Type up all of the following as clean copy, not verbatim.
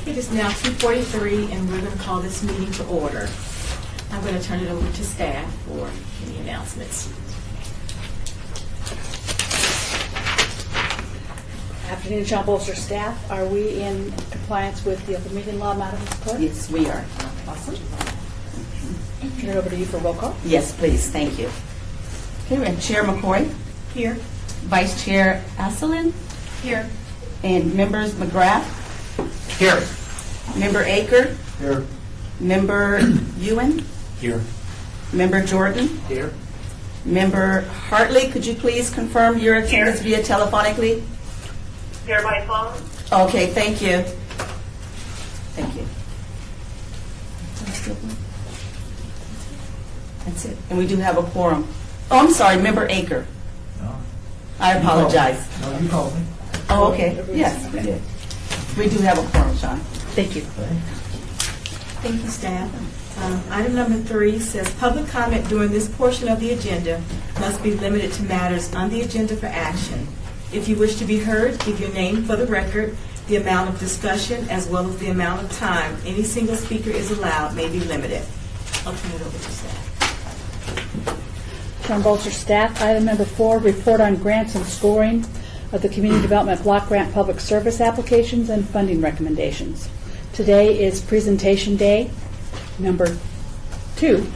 It is now 2:43, and we're going to call this meeting to order. I'm going to turn it over to staff for any announcements. Afternoon, John Bolster staff. Are we in compliance with the open meeting law, Madam Clerk? Yes, we are. Awesome. Turn it over to you for roll call. Yes, please. Thank you. Okay, we have Chair McCoy, Here. Vice Chair Asselin, Here. and members McGrath, Here. Member Aker, Here. Member Ewan, Here. Member Jordan, Here. Member Hartley. Could you please confirm your attendance via telephonically? Here by phone. Okay, thank you. Thank you. That's it. And we do have a quorum. Oh, I'm sorry, Member Aker. No. I apologize. No, you called me. Oh, okay. Yes, we did. We do have a quorum, Sean. Thank you. Thank you, staff. Item number 3 says public comment during this portion of the agenda must be limited to matters on the agenda for action. If you wish to be heard, give your name for the record. The amount of discussion as well as the amount of time any single speaker is allowed may be limited. I'll turn it over to staff. John Bolster staff. Item number 4, report on grants and scoring of the Community Development Block Grant Public Service applications and funding recommendations. Today is presentation day, number 2.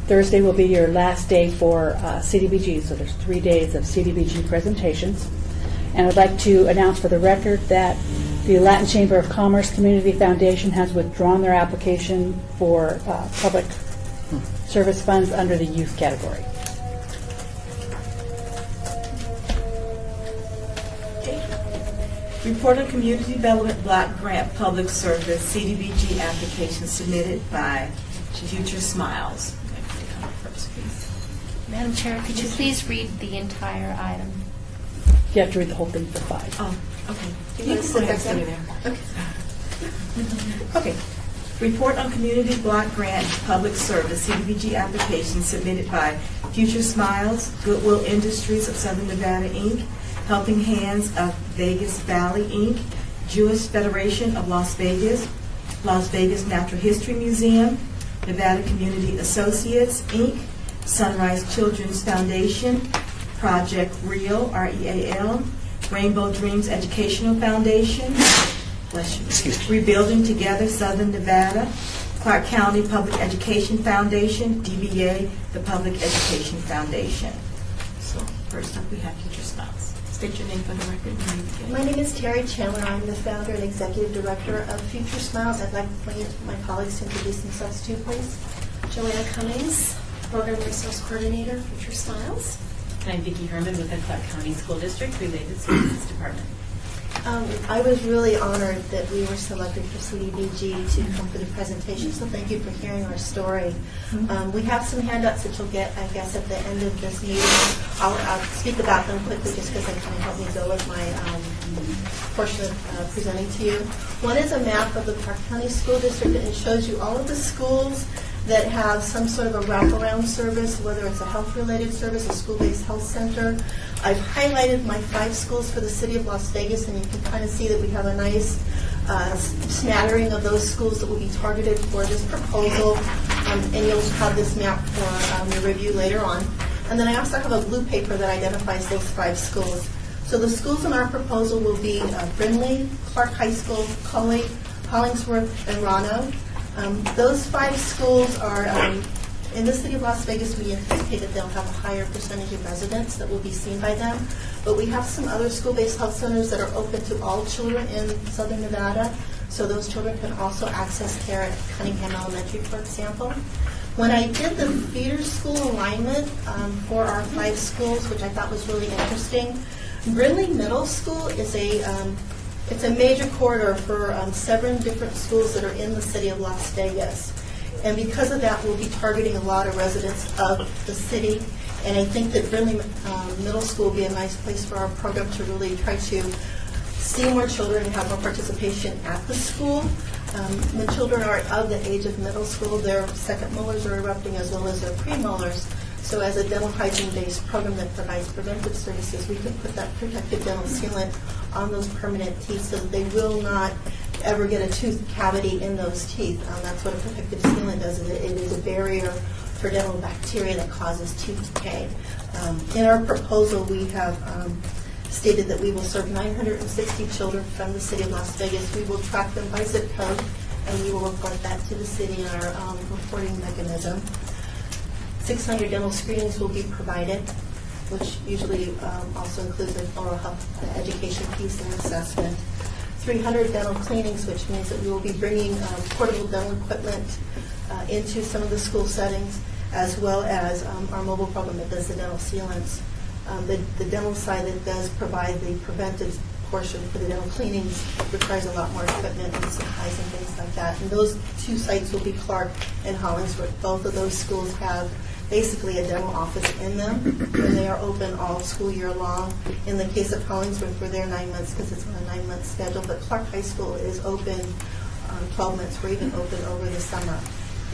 Thursday will be your last day for CDBG, so there's 3 days of CDBG presentations. And I'd like to announce for the record that the Latin Chamber of Commerce Community Foundation has withdrawn their application for public service funds under the youth category. Report on Community Development Block Grant Public Service CDBG application submitted by Future Smiles. First, please. Madam Chair, could you please read the entire item? You have to read the whole thing for 5. Oh, okay. You can go ahead and stay there. Okay. Report on Community Block Grant Public Service CDBG application submitted by Future Smiles, Goodwill Industries of Southern Nevada, Inc., Helping Hands of Vegas Valley, Inc., Jewish Federation of Las Vegas Natural History Museum, Nevada Community Associates, Inc., Sunrise Children's Foundation, Project REAL, REAL, Rainbow Dreams Educational Foundation, Rebuilding Together Southern Nevada, Clark County Public Education Foundation, DBA, the Public Education Foundation. So first up we have Future Smiles. State your name for the record. My name is Terry Chandler. I'm the founder and executive director of Future Smiles. I'd like my colleagues to introduce themselves too, please. Joanna Cummings, Program Resource Coordinator, Future Smiles. I'm Vicki Herman with the Clark County School District Related Services Department. I was really honored that we were selected for CDBG to come for the presentation, so thank you for hearing our story. We have some handouts that you'll get, I guess, at the end of this meeting. I'll speak about them quickly just because they kind of help me go with my portion of presenting to you. One is a map of the Clark County School District, and it shows you all of the schools that have some sort of a wraparound service, whether it's a health-related service, a school-based health center. I've highlighted my 5 schools for the city of Las Vegas, and you can kind of see that we have a nice smattering of those schools that will be targeted for this proposal, and you'll have this map for your review later on. And then I also have a blue paper that identifies those 5 schools. So the schools in our proposal will be Brindley, Clark High School, Cully, Hollingsworth, and Rono. Those 5 schools are in the city of Las Vegas. We anticipate that they'll have a higher percentage of residents that will be seen by them. But we have some other school-based health centers that are open to all children in Southern Nevada. So those children can also access care at Cunningham Elementary, for example. When I did the feeder school alignment for our 5 schools, which I thought was really interesting, Brindley Middle School is it's a major corridor for 7 different schools that are in the city of Las Vegas. And because of that, we'll be targeting a lot of residents of the city. And I think that Brindley Middle School will be a nice place for our program to really try to see more children and have more participation at the school. When children are of the age of middle school, their second molars are erupting as well as their premolars. So as a dental hygiene-based program that provides preventive services, we can put that protective dental sealant on those permanent teeth so that they will not ever get a tooth cavity in those teeth. That's what a protective sealant does. It is a barrier for dental bacteria that causes tooth decay. In our proposal, we have stated that we will serve 960 children from the city of Las Vegas. We will track them by zip code, and we will report that to the city in our reporting mechanism. 600 dental screenings will be provided, which usually also includes an oral health education piece and assessment. 300 dental cleanings, which means that we will be bringing portable dental equipment into some of the school settings, as well as our mobile program that does the dental sealants. The dental side that does provide the preventive portion for the dental cleanings requires a lot more equipment and supplies and things like that. And those two sites will be Clark and Hollingsworth. Both of those schools have basically a dental office in them, and they are open all school year long. In the case of Hollingsworth, we're there 9 months because it's on a 9-month schedule, but Clark High School is open 12 months. We're even open over the summer.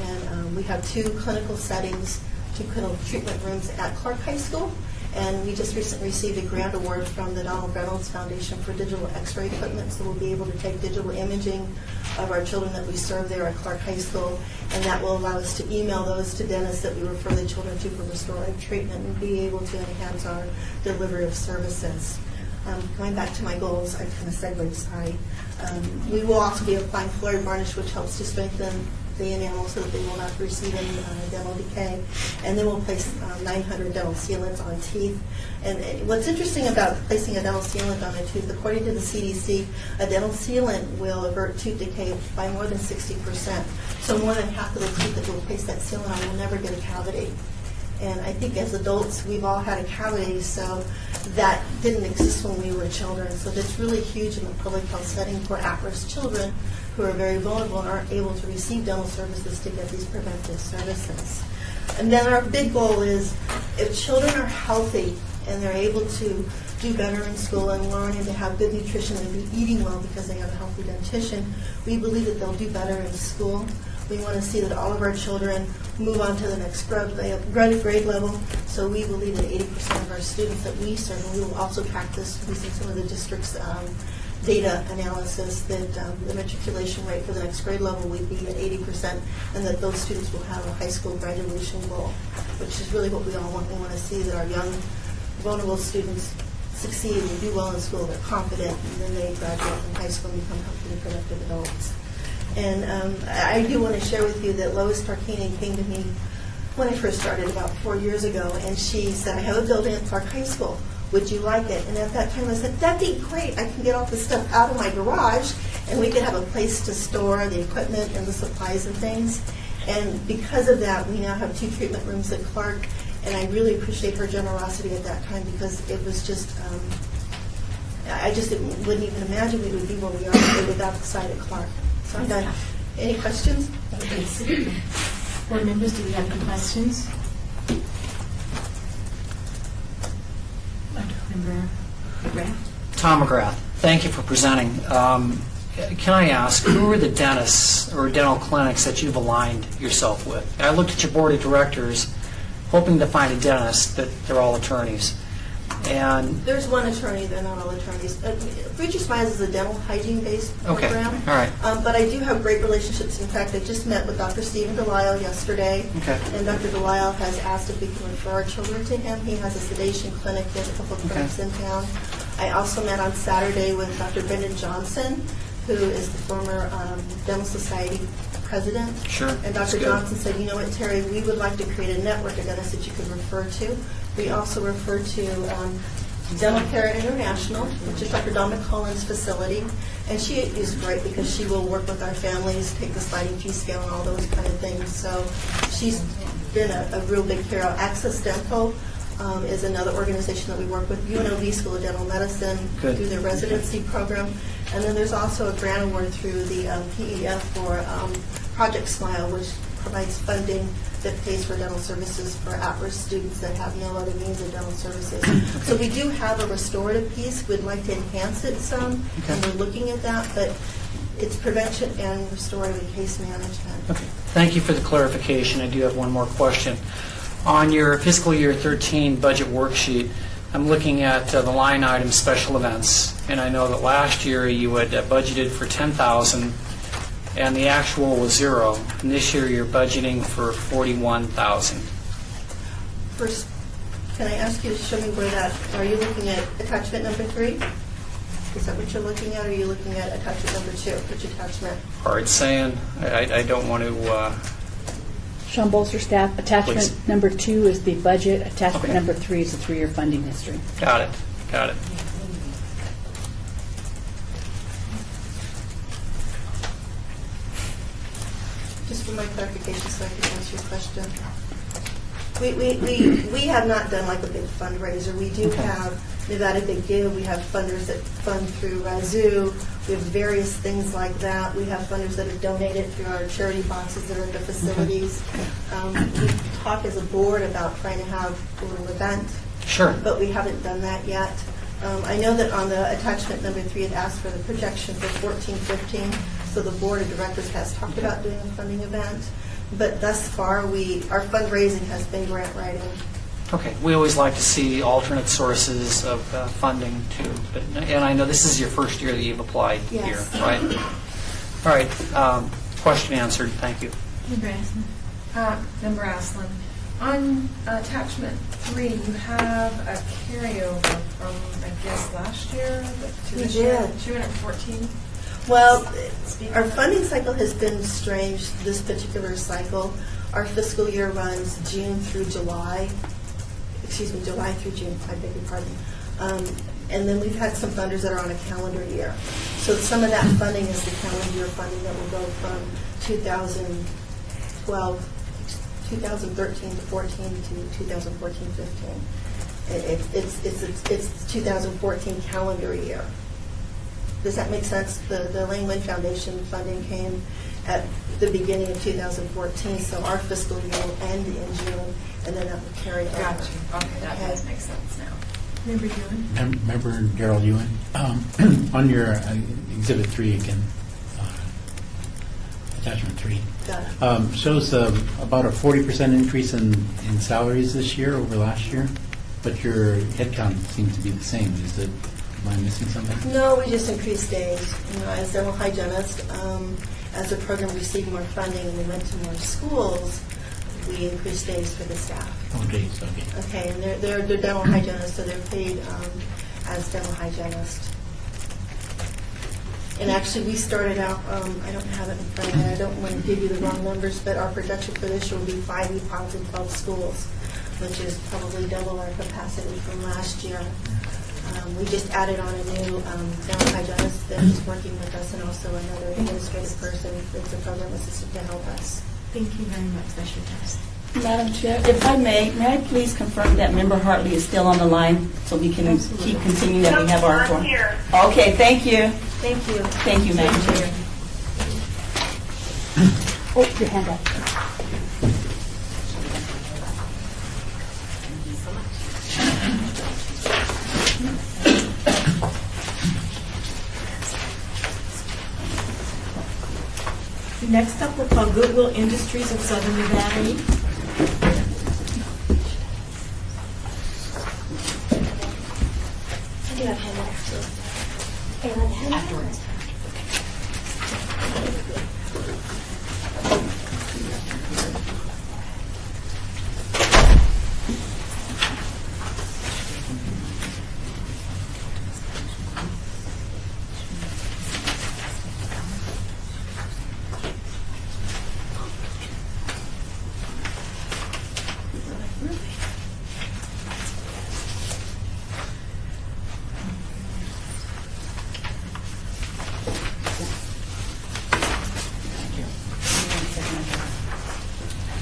And we have 2 clinical settings, 2 clinical treatment rooms at Clark High School. And we just recently received a grant award from the Donald Reynolds Foundation for digital x-ray equipment, so we'll be able to take digital imaging of our children that we serve there at Clark High School, and that will allow us to email those to dentists that we refer the children to for restorative treatment and be able to enhance our delivery of services. Going back to my goals, I kind of segued, sorry. We will also be applying fluoride varnish, which helps to strengthen the enamel so that they will not receive any dental decay. And then we'll place 900 dental sealants on teeth. And what's interesting about placing a dental sealant on a tooth, according to the CDC, a dental sealant will avert tooth decay by more than 60%. So more than half of the teeth that will place that sealant on will never get a cavity. And I think as adults, we've all had a cavity, so that didn't exist when we were children. So that's really huge in the public health setting for at-risk children who are very vulnerable and aren't able to receive dental services to get these preventive services. And then our big goal is if children are healthy and they're able to do better in school and learn and to have good nutrition and be eating well because they have a healthy dentition, we believe that they'll do better in school. We want to see that all of our children move on to the next grade level. So we believe that 80% of our students that we serve, and we will also track this using some of the district's data analysis, that the matriculation rate for the next grade level will be at 80%, and that those students will have a high school graduation goal, which is really what we all want. We want to see that our young, vulnerable students succeed and do well in school, they're confident, and then they graduate from high school and become healthy and productive adults. And I do want to share with you that Lois Tarkini came to me when I first started about 4 years ago, and she said, I have a building at Clark High School. Would you like it? And at that time I said, that'd be great. I can get all this stuff out of my garage, and we could have a place to store the equipment and the supplies and things. And because of that, we now have 2 treatment rooms at Clark, and I really appreciate her generosity at that time because it was just, I just wouldn't even imagine we would be where we are without the site at Clark. So I'm done. Any questions? Board members, do we have any questions? Member McGrath? Tom McGrath, thank you for presenting. Can I ask, who are the dentists or dental clinics that you've aligned yourself with? I looked at your board of directors hoping to find a dentist, that they're all attorneys. And There's one attorney, they're not all attorneys. Future Smiles is a dental hygiene-based program. all right. But I do have great relationships. In fact, I just met with Dr. Stephen Delisle yesterday. Okay. And Dr. Delisle has asked if we can refer our children to him. He has a sedation clinic. There's a couple of clinics in town. I also met on Saturday with Dr. Brendan Johnson, who is the former Dental Society president. Sure. And That's Dr. good. Johnson said, you know what, Terry, we would like to create a network of dentists that you could refer to. We also refer to Dental Care International, which is Dr. Donna Cullen's facility. And she is great because she will work with our families, take the sliding fee scale and all those kind of things. So she's been a real big hero. Access Dental is another organization that we work with. UNLV School of Dental Medicine Good. through their residency program. And then there's also a grant award through the PEF for Project Smile, which provides funding that pays for dental services for at-risk students that have no other means of dental services. So we do have a restorative piece. We'd like to enhance it some, and we're looking at that, but it's prevention and restorative and case management. Okay. Thank you for the clarification. I do have one more question. On your fiscal year 13 budget worksheet, I'm looking at the line item special events, and I know that last year you had budgeted for 10,000, and the actual was 0. And this year you're budgeting for 41,000. First, can I ask you to show me where that, are you looking at attachment number 3? Is that what you're looking at, or are you looking at attachment number 2? Which attachment? Hard saying. I don't want to. Sean Bolster, staff. Attachment Please. number 2 is the budget. Attachment Okay. number 3 is the 3-year funding history. Got it. Got it. Just for my clarification, so I can answer your question. We have not done like a big fundraiser. We do Okay. have Nevada Big Give. We have funders that fund through Razoo. We have various things like that. We have funders that have donated through our charity boxes that are in the facilities. We talk as a board about trying to have a little event, Sure. but we haven't done that yet. I know that on the attachment number 3, it asked for the projection for 14-15, so the board of directors has talked about doing a funding event. But thus far, our fundraising has been grant writing. Okay. We always like to see alternate sources of funding too. And I know this is your first year that you've applied Yes. here, right? All right. Question answered. Thank you. Member Aslan, on attachment 3, you have a carryover from, I guess, last year to We this year, did. 214. Well, our funding cycle has been strange this particular cycle. Our fiscal year runs June through July. Excuse me, July through June, I beg your pardon. And then we've had some funders that are on a calendar year. So some of that funding is the calendar year funding that will go from 2013 to 14 to 2014-15. It's 2014 calendar year. Does that make sense? The Lane Wynn Foundation funding came at the beginning of 2014, so our fiscal year will end in June, and then that will carry over. Got you. Okay, that Okay. does make sense now. Member Ewan? Member Darrell Ewan, on your Exhibit 3 again, Attachment 3, Got it. shows about a 40% increase in salaries this year over last year, but your headcount seems to be the same. Am I missing something? No, we just increased days. As dental hygienist, as the program received more funding and we went to more schools, we increased days for the staff. Oh, days, okay. Okay, and they're dental hygienists, so they're paid as dental hygienists. And actually, we started out, I don't have it in front of me, I don't want to give you the wrong numbers, but our projection for this year will be 5 EPODs in 12 schools, which is probably double our capacity from last year. We just added on a new dental hygienist that is working with us, and also another administrative person that's a program assistant to help us. Thank you very much. That's your test. Madam Chair, if I may I please confirm that Member Hartley is still on the line so we can keep continuing that we have our I'm forum? here. Okay, thank you. Thank you. Thank you, Madam Chair. Oh, your hand up. Next up, we'll call Goodwill Industries of Southern Nevada, Inc. I do have handouts too. Are you on hand? Afterwards.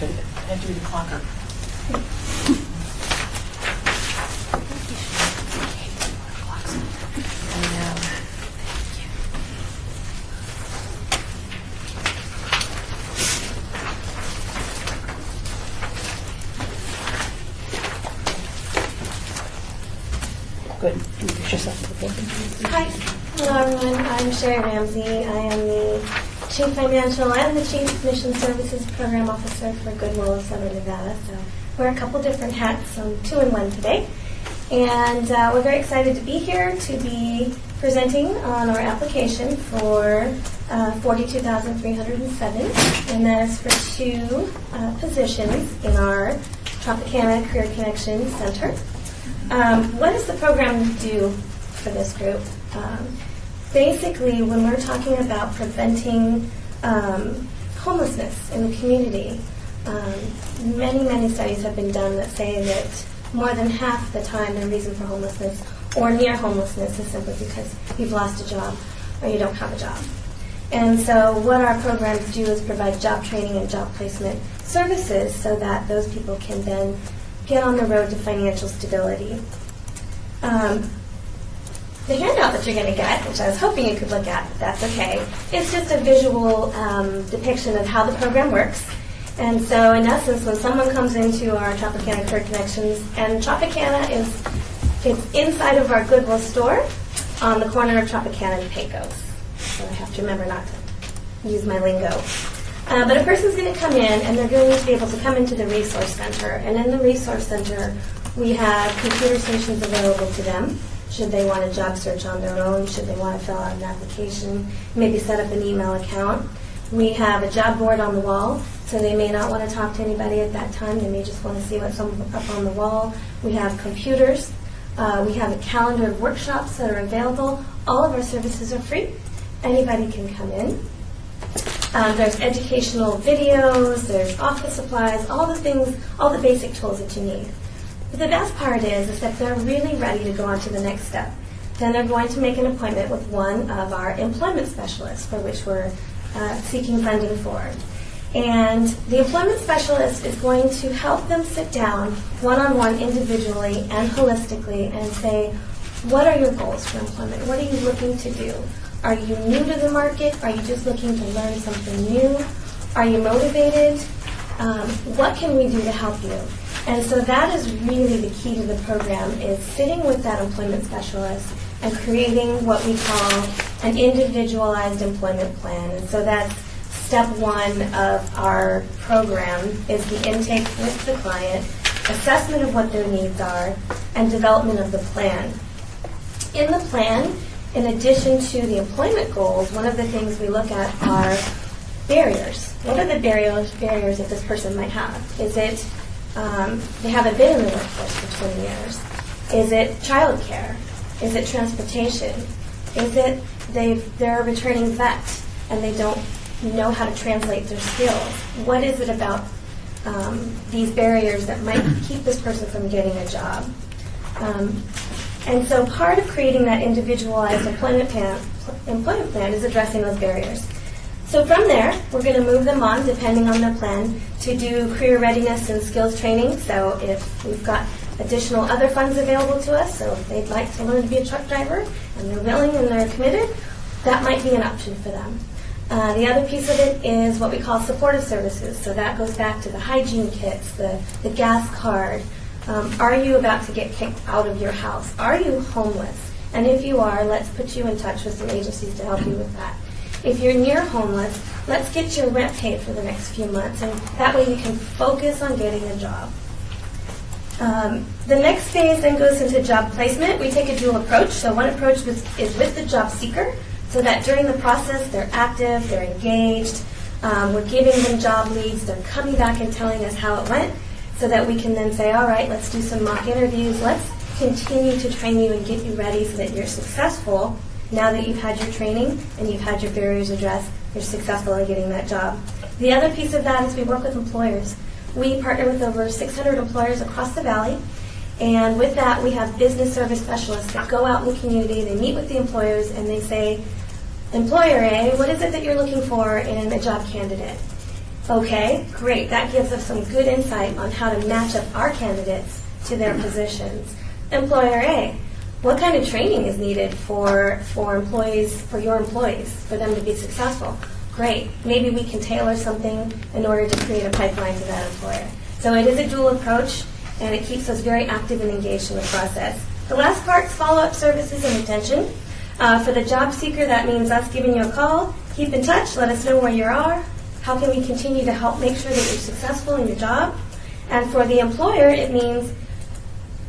I have to read the clocker. Good. Introduce yourself to the board. Hi. Hello, everyone. I'm Sherry Ramsey. I am the Chief Financial and the Chief Mission Services Program Officer for Goodwill of Southern Nevada. So wear a couple different hats, so 2 in 1 today. And we're very excited to be here to be presenting on our application for $42,307, and that is for 2 positions in our Tropicana Career Connection Center. What does the program do for this group? Basically, when we're talking about preventing homelessness in the community, many studies have been done that say that more than half the time the reason for homelessness or near homelessness is simply because you've lost a job or you don't have a job. And so what our programs do is provide job training and job placement services so that those people can then get on the road to financial stability. The handout that you're going to get, which I was hoping you could look at, but that's okay, it's just a visual depiction of how the program works. And so in essence, when someone comes into our Tropicana Career Connections, and Tropicana it's inside of our Goodwill store on the corner of Tropicana and Pecos. So I have to remember not to use my lingo. But a person's going to come in, and they're going to be able to come into the Resource Center. And in the Resource Center, we have computer stations available to them, should they want a job search on their own, should they want to fill out an application, maybe set up an email account. We have a job board on the wall, so they may not want to talk to anybody at that time. They may just want to see what's up on the wall. We have computers. We have a calendar of workshops that are available. All of our services are free. Anybody can come in. There's educational videos, there's office supplies, all the things, all the basic tools that you need. But the best part is that they're really ready to go on to the next step. Then they're going to make an appointment with one of our employment specialists, for which we're seeking funding for. And the employment specialist is going to help them sit down one-on-one individually and holistically and say, what are your goals for employment? What are you looking to do? Are you new to the market? Are you just looking to learn something new? Are you motivated? What can we do to help you? And so that is really the key to the program, is sitting with that employment specialist and creating what we call an individualized employment plan. And so that's step 1 of our program, is the intake with the client, assessment of what their needs are, and development of the plan. In the plan, in addition to the employment goals, one of the things we look at are barriers. What are the barriers that this person might have? Is it they haven't been in the workforce for 20 years? Is it childcare? Is it transportation? Is it they're a returning vet and they don't know how to translate their skills? What is it about these barriers that might keep this person from getting a job? And so part of creating that individualized employment plan is addressing those barriers. So from there, we're going to move them on, depending on their plan, to do career readiness and skills training. So if we've got additional other funds available to us, so if they'd like to learn to be a truck driver and they're willing and they're committed, that might be an option for them. The other piece of it is what we call supportive services. So that goes back to the hygiene kits, the gas card. Are you about to get kicked out of your house? Are you homeless? And if you are, let's put you in touch with some agencies to help you with that. If you're near homeless, let's get your rent paid for the next few months, and that way you can focus on getting a job. The next phase then goes into job placement. We take a dual approach. So one approach is with the job seeker, so that during the process they're active, they're engaged, we're giving them job leads, they're coming back and telling us how it went, so that we can then say, all right, let's do some mock interviews, let's continue to train you and get you ready so that you're successful. Now that you've had your training and you've had your barriers addressed, you're successful in getting that job. The other piece of that is we work with employers. We partner with over 600 employers across the valley, and with that we have business service specialists that go out in the community, they meet with the employers, and they say, Employer A, what is it that you're looking for in a job candidate? Okay, great. That gives us some good insight on how to match up our candidates to their positions. Employer A, what kind of training is needed for employees, for your employees, for them to be successful? Great. Maybe we can tailor something in order to create a pipeline to that employer. So it is a dual approach, and it keeps us very active and engaged in the process. The last part is follow-up services and retention. For the job seeker, that means us giving you a call. Keep in touch. Let us know where you are. How can we continue to help make sure that you're successful in your job? And for the employer, it means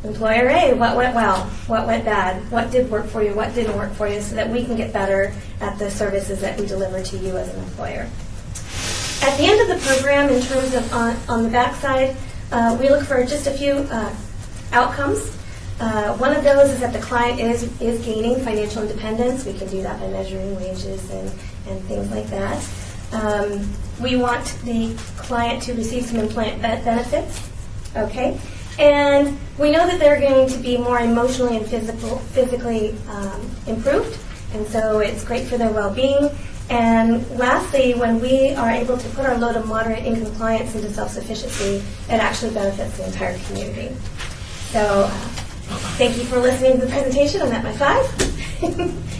Employer A, what went well, what went bad, what did work for you, what didn't work for you, so that we can get better at the services that we deliver to you as an employer. At the end of the program, in terms of on the backside, we look for just a few outcomes. One of those is that the client is gaining financial independence. We can do that by measuring wages and things like that. We want the client to receive some employment benefits, okay? And we know that they're going to be more emotionally and physically improved, and so it's great for their well-being. And lastly, when we are able to put our low to moderate income clients into self-sufficiency, it actually benefits the entire community. So thank you for listening to the presentation. I'm at my 5.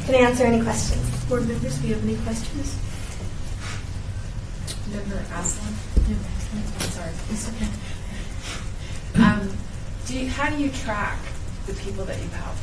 Can I answer any questions? Board members, do you have any questions? Member Aslan? No, I'm sorry. it's okay. How do you track the people that you help?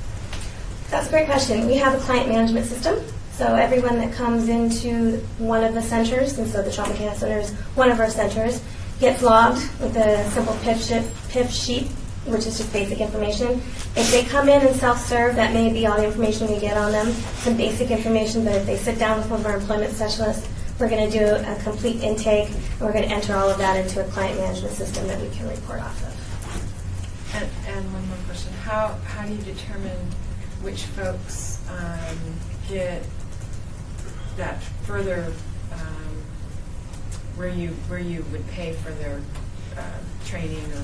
That's a great question. We have a client management system. So everyone that comes into one of the centers, and so the Trauma Care Center is one of our centers, gets logged with a simple PIF sheet, which is just basic information. If they come in and self-serve, that may be all the information we get on them, some basic information, but if they sit down with one of our employment specialists, we're going to do a complete intake, and we're going to enter all of that into a client management system that we can report off of. And one more question. How do you determine which folks get that further where you would pay for their training or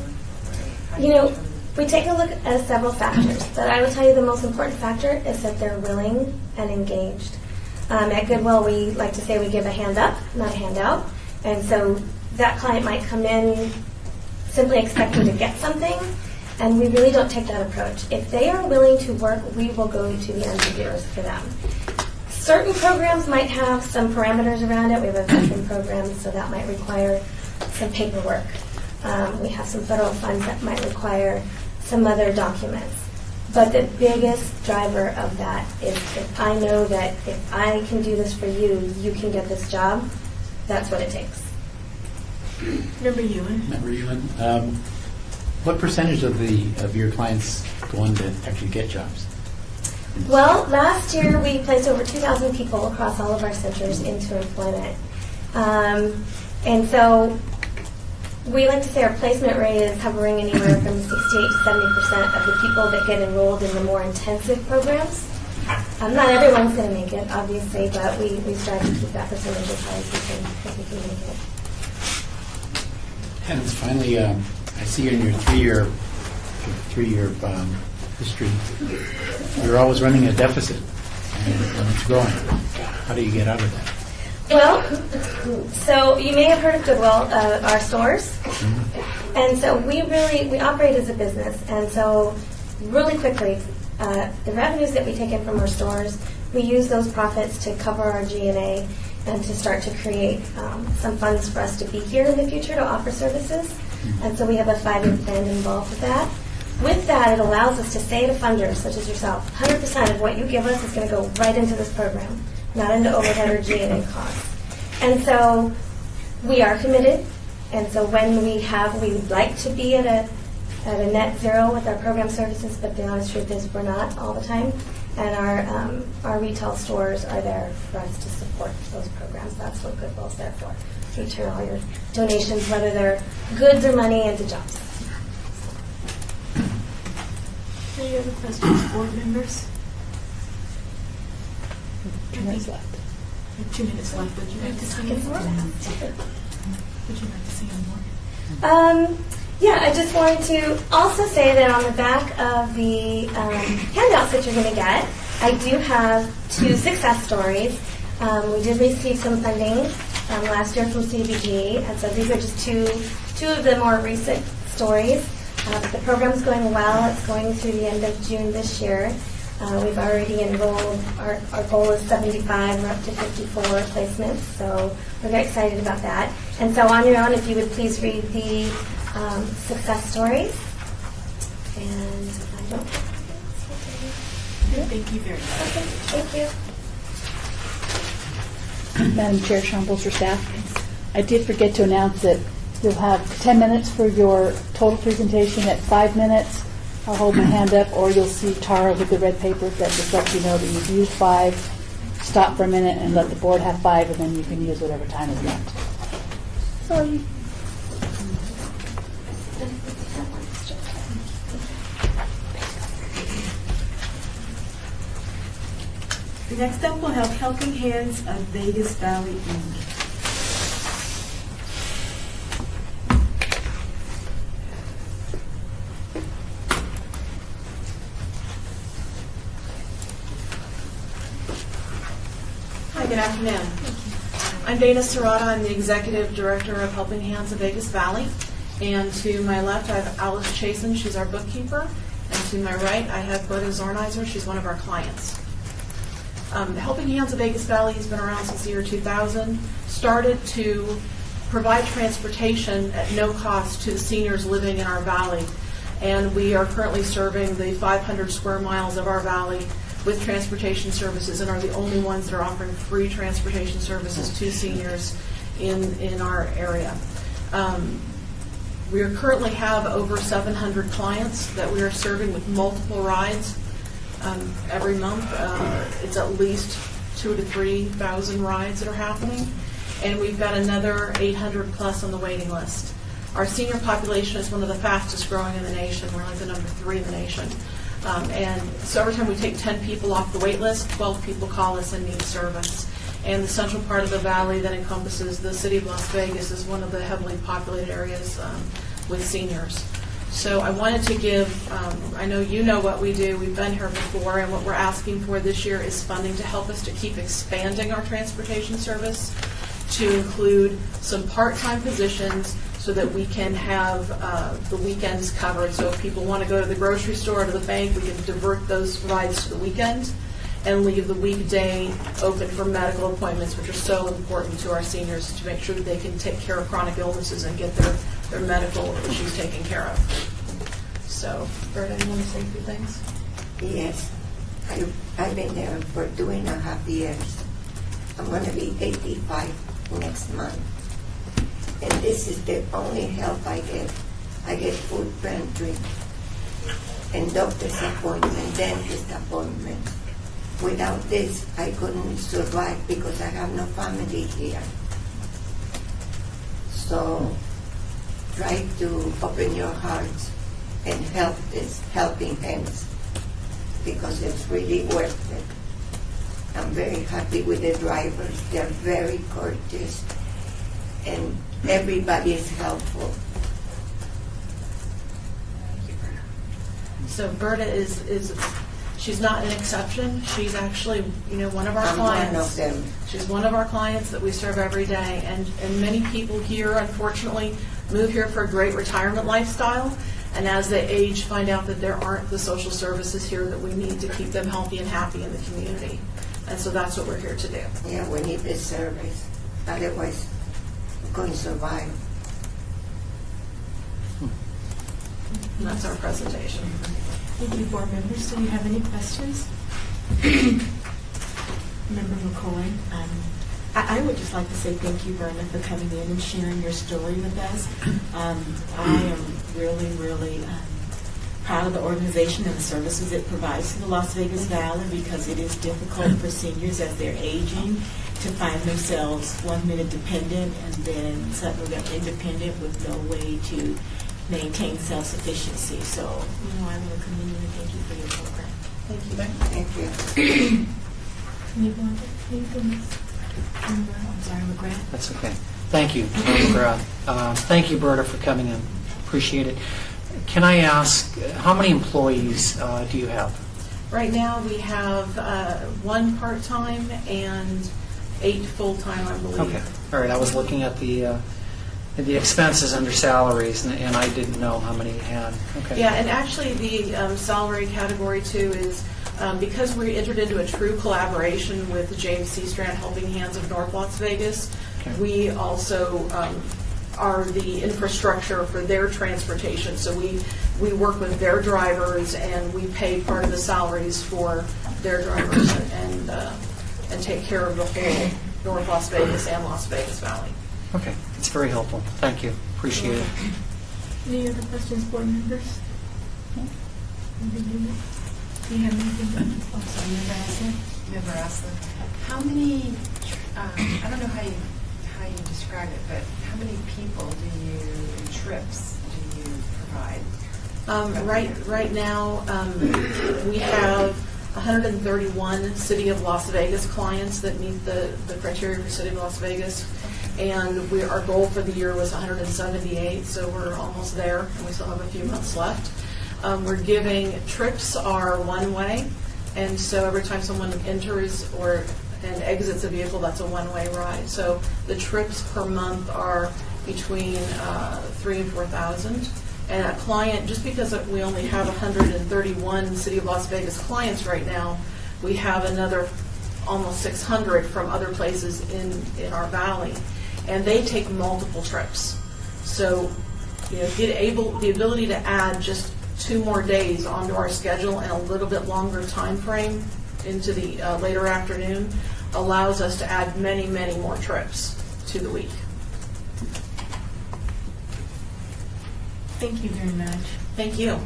how do You know, determine? we take a look at several factors, but I will tell you the most important factor is that they're willing and engaged. At Goodwill, we like to say we give a hand up, not a handout, and so that client might come in simply expecting to get something, and we really don't take that approach. If they are willing to work, we will go to the ends of the earth for them. Certain programs might have some parameters around it. We have a veteran program, so that might require some paperwork. We have some federal funds that might require some other documents. But the biggest driver of that is if I know that if I can do this for you, you can get this job, that's what it takes. Member Ewan. Member Ewan, what percentage of your clients go on to actually get jobs? Well, last year we placed over 2,000 people across all of our centers into employment. And so we like to say our placement rate is hovering anywhere from 68 to 70% of the people that get enrolled in the more intensive programs. Not everyone's going to make it, obviously, but we strive to keep that percentage as high as we can make it. And finally, I see in your three-year history, you're always running a deficit, and it's growing. How do you get out of that? Well, so you may have heard of Goodwill, our stores. And so we operate as a business. And so really quickly, the revenues that we take in from our stores, we use those profits to cover our G&A and to start to create some funds for us to be here in the future to offer services. And so we have a 5-year plan involved with that. With that, it allows us to say to funders, such as yourself, 100% of what you give us is going to go right into this program, not into overhead or G&A costs. And so we are committed. And so when we would like to be at a net zero with our program services, but the honest truth is we're not all the time. And our retail stores are there for us to support those programs. That's what Goodwill's there for. To return all your donations, whether they're goods or money, into jobs. Any other questions, board members? 2 minutes left. We have 2 minutes left. Would you like to say any more? Would you like to say any more? Yeah, I just wanted to also say that on the back of the handouts that you're going to get, I do have 2 success stories. We did receive some funding last year from CDBG, and so these are just two of the more recent stories. The program's going well. It's going through the end of June this year. We've already enrolled. Our goal is 75. We're up to 54 placements, so we're very excited about that. And so on your own, if you would please read the success stories. And I don't Thank you very much. Okay, thank you. Madam Chair, Sean Bolster, staff. I did forget to announce that you'll have 10 minutes for your total presentation. At 5 minutes, I'll hold my hand up, or you'll see Tara with the red paper that just lets you know that you've used 5. Stop for a minute and let the board have 5, and then you can use whatever time is left. Sorry. Next up, we'll have Helping Hands of Vegas Valley, Inc. Hi, good afternoon. I'm Dana Serrata. I'm the Executive Director of Helping Hands of Vegas Valley. And to my left, I have Alice Chasen. She's our bookkeeper. And to my right, I have Berta Zornizer. She's one of our clients. Helping Hands of Vegas Valley has been around since the year 2000, started to provide transportation at no cost to the seniors living in our valley. And we are currently serving the 500 square miles of our valley with transportation services, and are the only ones that are offering free transportation services to seniors in our area. We currently have over 700 clients that we are serving with multiple rides. Every month, it's at least 2,000 to 3,000 rides that are happening, and we've got another 800 plus on the waiting list. Our senior population is one of the fastest growing in the nation. We're like the number 3 in the nation. And so every time we take 10 people off the wait list, 12 people call us and need service. And the central part of the valley that encompasses the city of Las Vegas is one of the heavily populated areas with seniors. So I wanted to give, I know you know what we do, we've been here before, and what we're asking for this year is funding to help us to keep expanding our transportation service to include some part-time positions so that we can have the weekends covered. So if people want to go to the grocery store or to the bank, we can divert those rides to the weekend and leave the weekday open for medical appointments, which are so important to our seniors to make sure that they can take care of chronic illnesses and get their medical issues taken care of. So, Berta, you want to say a few things? Yes. I've been there for 2.5 years. I'm going to be 85 next month. And this is the only help I get. I get food pantry and doctor's appointment, dentist appointment. Without this, I couldn't survive because I have no family here. So try to open your hearts and help this Helping Hands because it's really worth it. I'm very happy with the drivers. They're very courteous and everybody is helpful. So Berta is she's not an exception. She's actually, one of our clients. I'm one of them. She's one of our clients that we serve every day. And many people here, unfortunately, move here for a great retirement lifestyle. And as they age, find out that there aren't the social services here that we need to keep them healthy and happy in the community. And so that's what we're here to do. Yeah, we need this service. Otherwise, we're going to survive. And that's our presentation. Thank you, board members. Do we have any questions? Member McCoy. I would just like to say thank you, Berta, for coming in and sharing your story with us. I am really, really proud of the organization and the services it provides to the Las Vegas Valley because it is difficult for seniors as they're aging to find themselves 1 minute dependent and then suddenly they're independent with no way to maintain self-sufficiency. So, I want to commend you and thank you for your program. Thank you. Thank you. I'm sorry, McGrath. That's okay. Thank you, McGrath. Thank you, Berta, for coming in. Appreciate it. Can I ask, how many employees do you have? Right now we have 1 part-time and 8 full-time, I believe. Okay. All right. I was looking at the expenses under salaries, and I didn't know how many you had. Okay. Yeah, and actually the salary category too is because we entered into a true collaboration with James C. Strand Helping Hands of North Las Vegas, Okay. we also are the infrastructure for their transportation. So we work with their drivers and we pay part of the salaries for their drivers and take care of the whole North Las Vegas and Las Vegas Valley. Okay. It's very helpful. Thank you. Appreciate it. Any other questions, board members? Do you have anything? Oh, sorry, Member Aslan? Member Aslan, how many, I don't know how you describe it, but how many people trips do you provide? Right now, we have 131 City of Las Vegas clients that meet the criteria for City of Las Vegas. And our goal for the year was 178, so we're almost there, and we still have a few months left. We're giving trips are one way, and so every time someone enters and exits a vehicle, that's a one-way ride. So the trips per month are between 3,000 and 4,000. And a client, just because we only have 131 City of Las Vegas clients right now, we have another almost 600 from other places in our valley, and they take multiple trips. So, the ability to add just 2 more days onto our schedule and a little bit longer time frame into the later afternoon allows us to add many, many more trips to the week. Thank you very much. Thank you.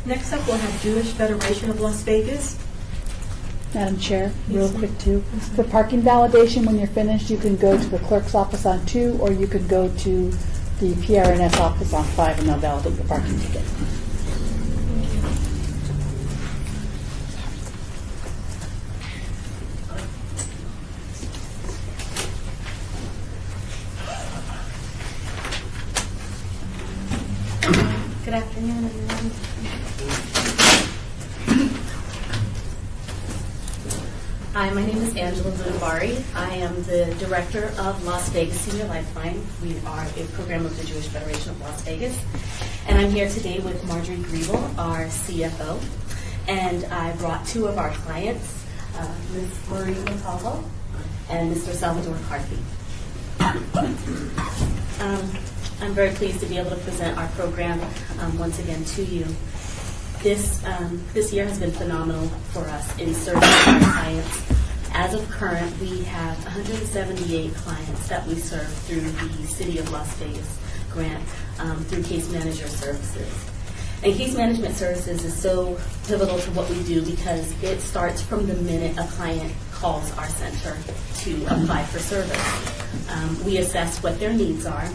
Next up, we'll have Jewish Federation of Las Vegas. Madam Chair, real quick too. For parking validation, when you're finished, you can go to the clerk's office on 2, or you can go to the PRNS office on 5, and they'll validate your parking ticket. Good afternoon, everyone. Hi, my name is Angela Budabari. I am the director of Las Vegas Senior Lifeline. We are a program of the Jewish Federation of Las Vegas. And I'm here today with Marjorie Griebel, our CFO. And I brought 2 of our clients, Ms. Marie Montalvo and Mr. Salvador Carthy. I'm very pleased to be able to present our program once again to you. This year has been phenomenal for us in serving our clients. As of current, we have 178 clients that we serve through the City of Las Vegas grant through Case Manager Services. And Case Management Services is so pivotal to what we do because it starts from the minute a client calls our center to apply for service. We assess what their needs are,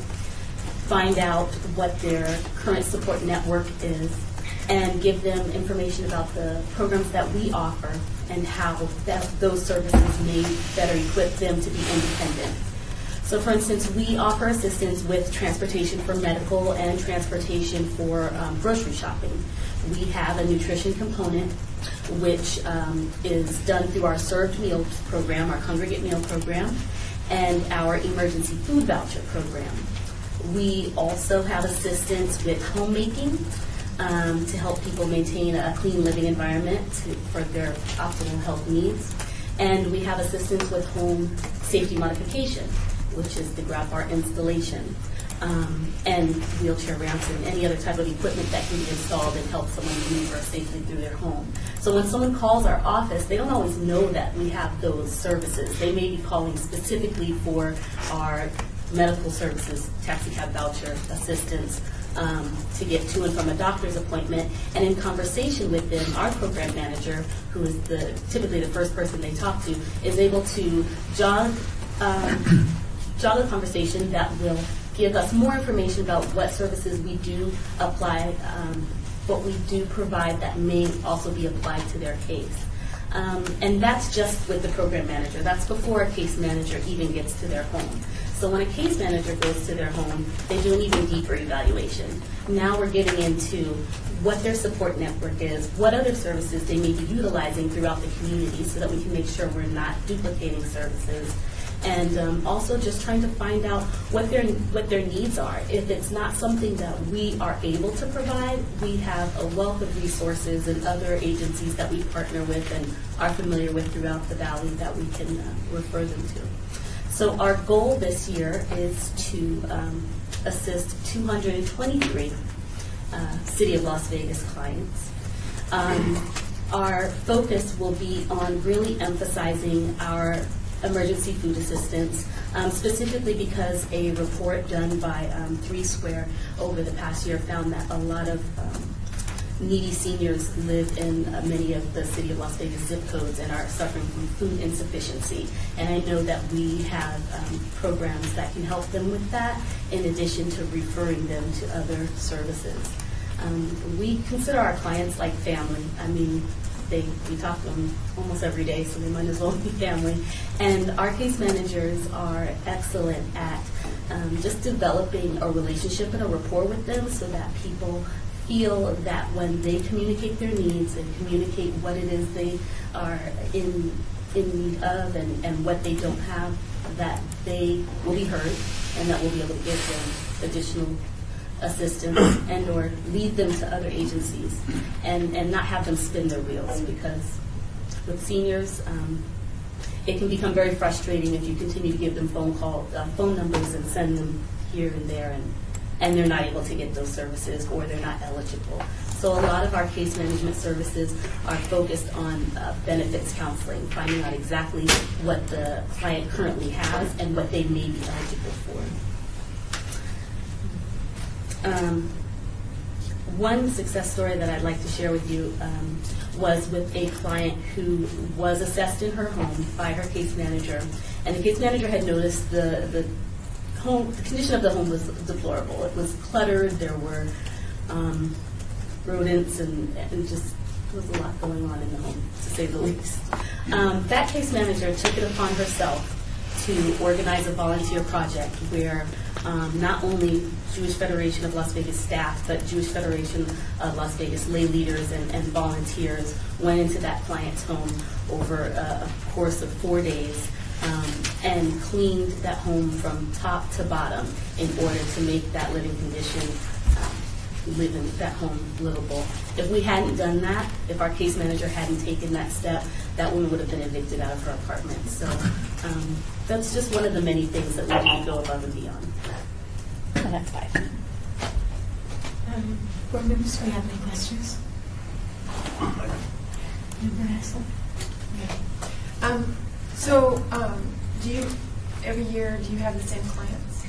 find out what their current support network is, and give them information about the programs that we offer and how those services may better equip them to be independent. So for instance, we offer assistance with transportation for medical and transportation for grocery shopping. We have a nutrition component which is done through our served meals program, our congregate meal program, and our emergency food voucher program. We also have assistance with homemaking to help people maintain a clean living environment for their optimal health needs. And we have assistance with home safety modification, which is the grab bar installation, and wheelchair ramps and any other type of equipment that can be installed and help someone maneuver safely through their home. So when someone calls our office, they don't always know that we have those services. They may be calling specifically for our medical services, taxi cab voucher, assistance, to get to and from a doctor's appointment. And in conversation with them, our program manager, who is typically the first person they talk to, is able to jog a conversation that will give us more information about what services we do apply, what we do provide that may also be applied to their case. And that's just with the program manager. That's before a case manager even gets to their home. So when a case manager goes to their home, they do an even deeper evaluation. Now we're getting into what their support network is, what other services they may be utilizing throughout the community so that we can make sure we're not duplicating services. And also just trying to find out what their needs are. If it's not something that we are able to provide, we have a wealth of resources and other agencies that we partner with and are familiar with throughout the valley that we can refer them to. So our goal this year is to assist 223 City of Las Vegas clients. Our focus will be on really emphasizing our emergency food assistance, specifically because a report done by 3 Square over the past year found that a lot of needy seniors live in many of the City of Las Vegas zip codes and are suffering from food insufficiency. And I know that we have programs that can help them with that, in addition to referring them to other services. We consider our clients like family. I mean, we talk to them almost every day, so they might as well be family. And our case managers are excellent at just developing a relationship and a rapport with them so that people feel that when they communicate their needs and communicate what it is they are in need of and what they don't have, that they will be heard and that we'll be able to give them additional assistance and or lead them to other agencies and not have them spin their wheels, because with seniors, it can become very frustrating if you continue to give them phone numbers and send them here and there, and they're not able to get those services or they're not eligible. So a lot of our case management services are focused on benefits counseling, finding out exactly what the client currently has and what they may be eligible for. One success story that I'd like to share with you was with a client who was assessed in her home by her case manager, and the case manager had noticed the condition of the home was deplorable. It was cluttered, there were rodents, and just there was a lot going on in the home, to say the least. That case manager took it upon herself to organize a volunteer project where not only Jewish Federation of Las Vegas staff, but Jewish Federation of Las Vegas lay leaders and volunteers went into that client's home over a course of 4 days and cleaned that home from top to bottom in order to make that living condition, living that home livable. If we hadn't done that, if our case manager hadn't taken that step, that woman would have been evicted out of her apartment. So that's just one of the many things that we do to go above and beyond. And that's 5. Board members, do we have any questions? Member Hassel? Do you, every year, do you have the same clients?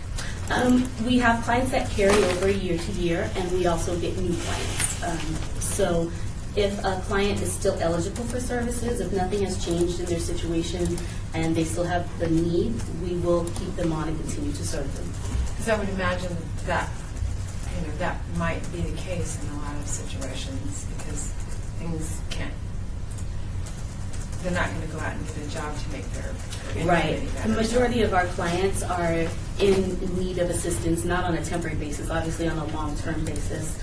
We have clients that carry over year to year, and we also get new clients. So if a client is still eligible for services, if nothing has changed in their situation and they still have the need, we will keep them on and continue to serve them. Because I would imagine that that might be the case in a lot of situations, because things can't. They're not going to go out and get a job to make their income Right. any better. The majority of our clients are in need of assistance, not on a temporary basis, obviously on a long-term basis.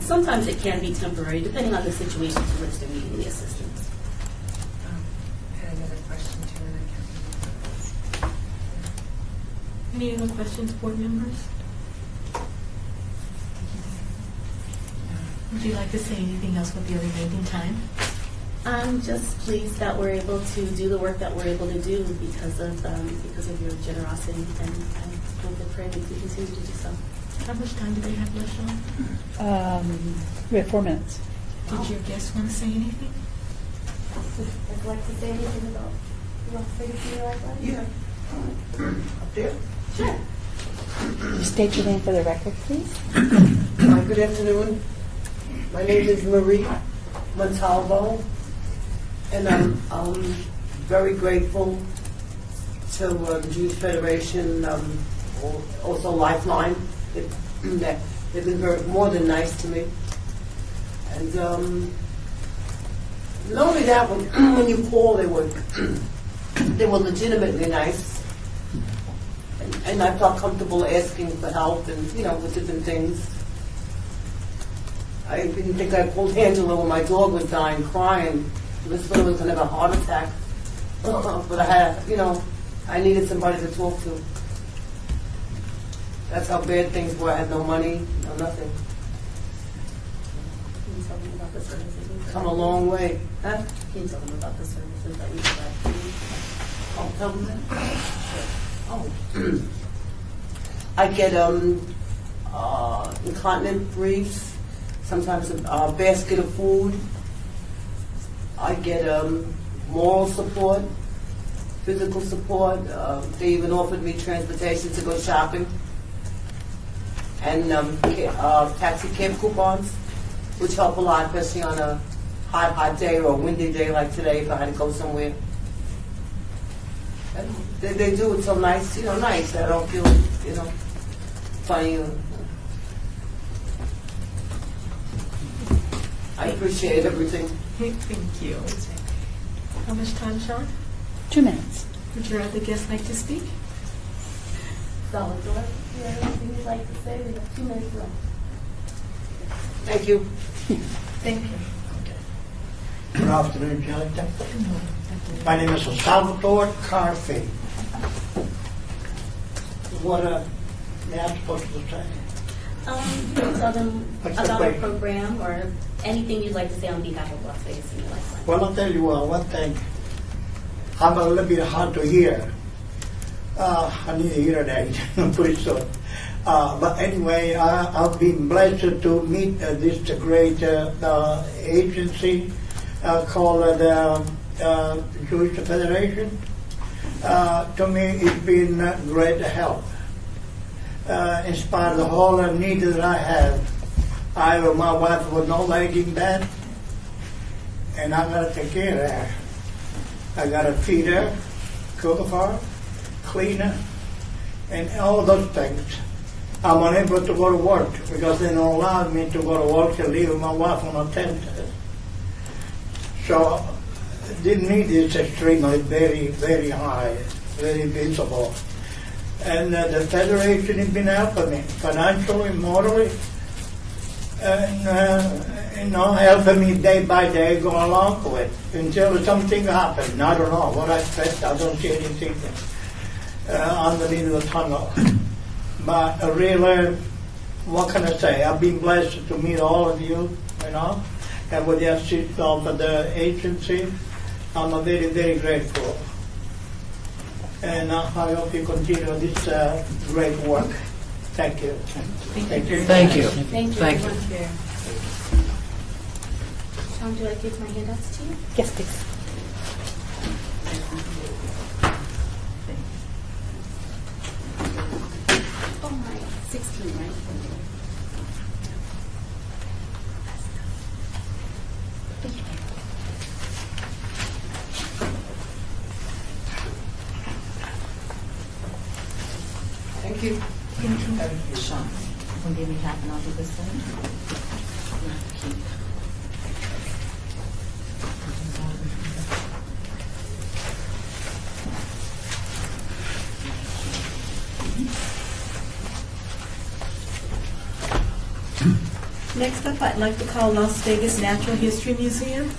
Sometimes it can be temporary, depending on the situation to which they're needing the assistance. I had another question too, and I can't remember. Any other questions, board members? Would you like to say anything else with the remaining time? I'm just pleased that we're able to do the work that we're able to do because of your generosity, and I hope and pray we can continue to do so. How much time do we have left on? We have 4 minutes. Did your guests want to say anything? Would you like to say anything about Las Vegas New York? Yeah. Up there? Sure. State your name for the record, please. Good afternoon. My name is Marie Montalvo, and I'm very grateful to the Jewish Federation, also Lifeline. They've been more than nice to me. And not only that, when you call, they were legitimately nice. And I felt comfortable asking for help and, with different things. I didn't think I called Angela when my dog was dying, crying. I was going to have a heart attack. But I had, I needed somebody to talk to. That's how bad things were. I had no money, no nothing. Can you tell them about the services we provide? Come a long way. Huh? Can you tell them about the services that we provide for you? I'll tell them that. I get incontinent briefs, sometimes a basket of food. I get moral support, physical support. They even offered me transportation to go shopping, and taxi cab coupons, which help a lot, especially on a hot day or a windy day like today if I had to go somewhere. And they do it so nice, nice. I don't feel, funny. I appreciate everything. Thank you. How much time, Sean? 2 minutes. Would your other guests like to speak? So, if you have anything you'd like to say, we have 2 minutes left. Thank you. Thank you. Good afternoon, Jessica. My name is Salvatore Carfi. What am I supposed to say? You can tell them What's the about our question? program or anything you'd like to say on behalf of Las Vegas Senior Lifeline. Well, I'll tell you one thing. I'm a little bit hard to hear. I need a hearing aid pretty soon. But anyway, I've been blessed to meet this great agency called the Jewish Federation. To me, it's been great help. In spite of the whole need that I have, my wife was not liking that, and I got to take care of her. I got to feed her, cook for her, clean her, and all those things. I'm unable to go to work because they don't allow me to go to work and leave my wife unattended. So the need is extremely very, very high, very visible. And the Federation has been helping me financially, morally, and helping me day by day go along with it until something happens. I don't know what I expect. I don't see anything underneath the tunnel. But really, what can I say? I've been blessed to meet all of you, and with the assistance of the agency, I'm very, very grateful. And I hope you continue this great work. Thank you. Thank you. Thank you. Thank you. Sean, would you like to give my handouts to you? Yes, please. Oh my, 16, right? Thank you. Sean, will give me half and I'll do this one. Next up, I'd like to call Las Vegas Natural History Museum.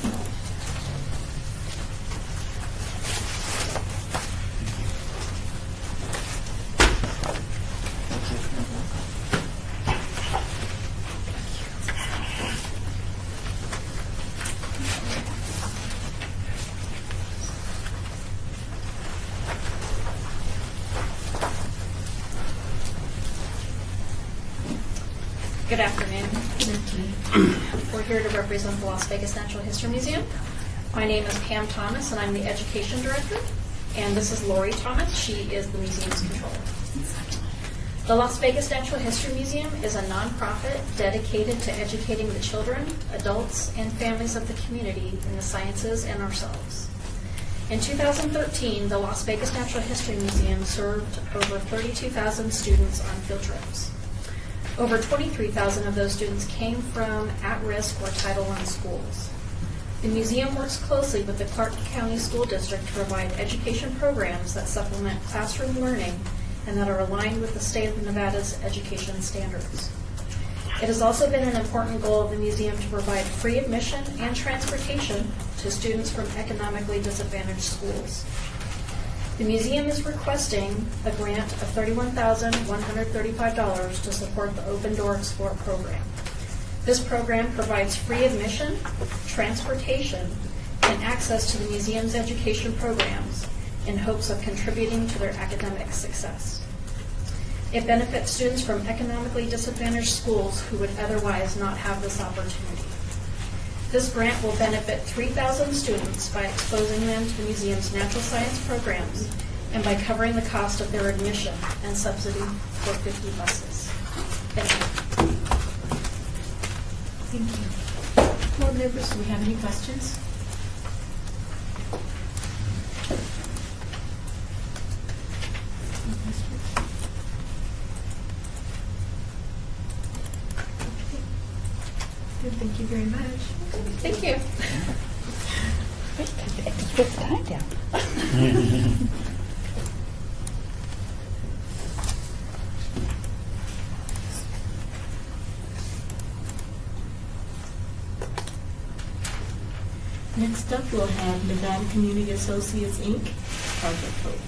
Good afternoon. We're here to represent the Las Vegas Natural History Museum. My name is Pam Thomas, and I'm the Education Director. And this is Lori Thomas. She is the museum's controller. The Las Vegas Natural History Museum is a nonprofit dedicated to educating the children, adults, and families of the community in the sciences and ourselves. In 2013, the Las Vegas Natural History Museum served over 32,000 students on field trips. Over 23,000 of those students came from at-risk or Title I schools. The museum works closely with the Clark County School District to provide education programs that supplement classroom learning and that are aligned with the state of Nevada's education standards. It has also been an important goal of the museum to provide free admission and transportation to students from economically disadvantaged schools. The museum is requesting a grant of $31,135 to support the Open Door Explore program. This program provides free admission, transportation, and access to the museum's education programs, in hopes of contributing to their academic success. It benefits students from economically disadvantaged schools who would otherwise not have this opportunity. This grant will benefit 3,000 students by exposing them to the museum's natural science programs and by covering the cost of their admission and subsidy for 50 buses. Thank you. Thank you. Board members, do we have any questions? Good, thank you very much. Thank you. Just put the time down. Next up, we'll have Nevada Community Associates, Inc., project code.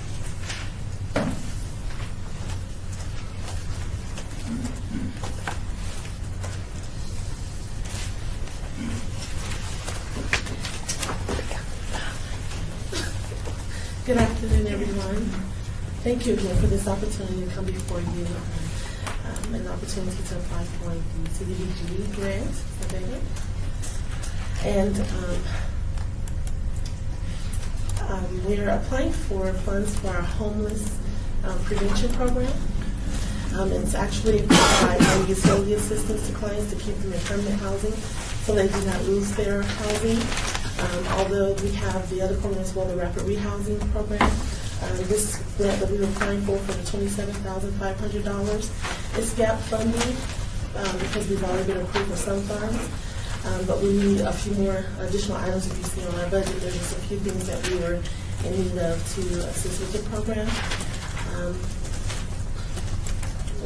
Good afternoon, everyone. Thank you again for this opportunity to come before you, an opportunity to apply for the CDBG grant for Vega. And we're applying for funds for our homeless prevention program. It's actually providing utility assistance to clients to keep them in permanent housing so they do not lose their housing. Although we have the other program as well, the rapid rehousing program. This grant that we were applying for the $27,500 is gap funding because we've already been approved for some funds. But we need a few more additional items. If you see on our budget, there's just a few things that we were in need of to assist with the program.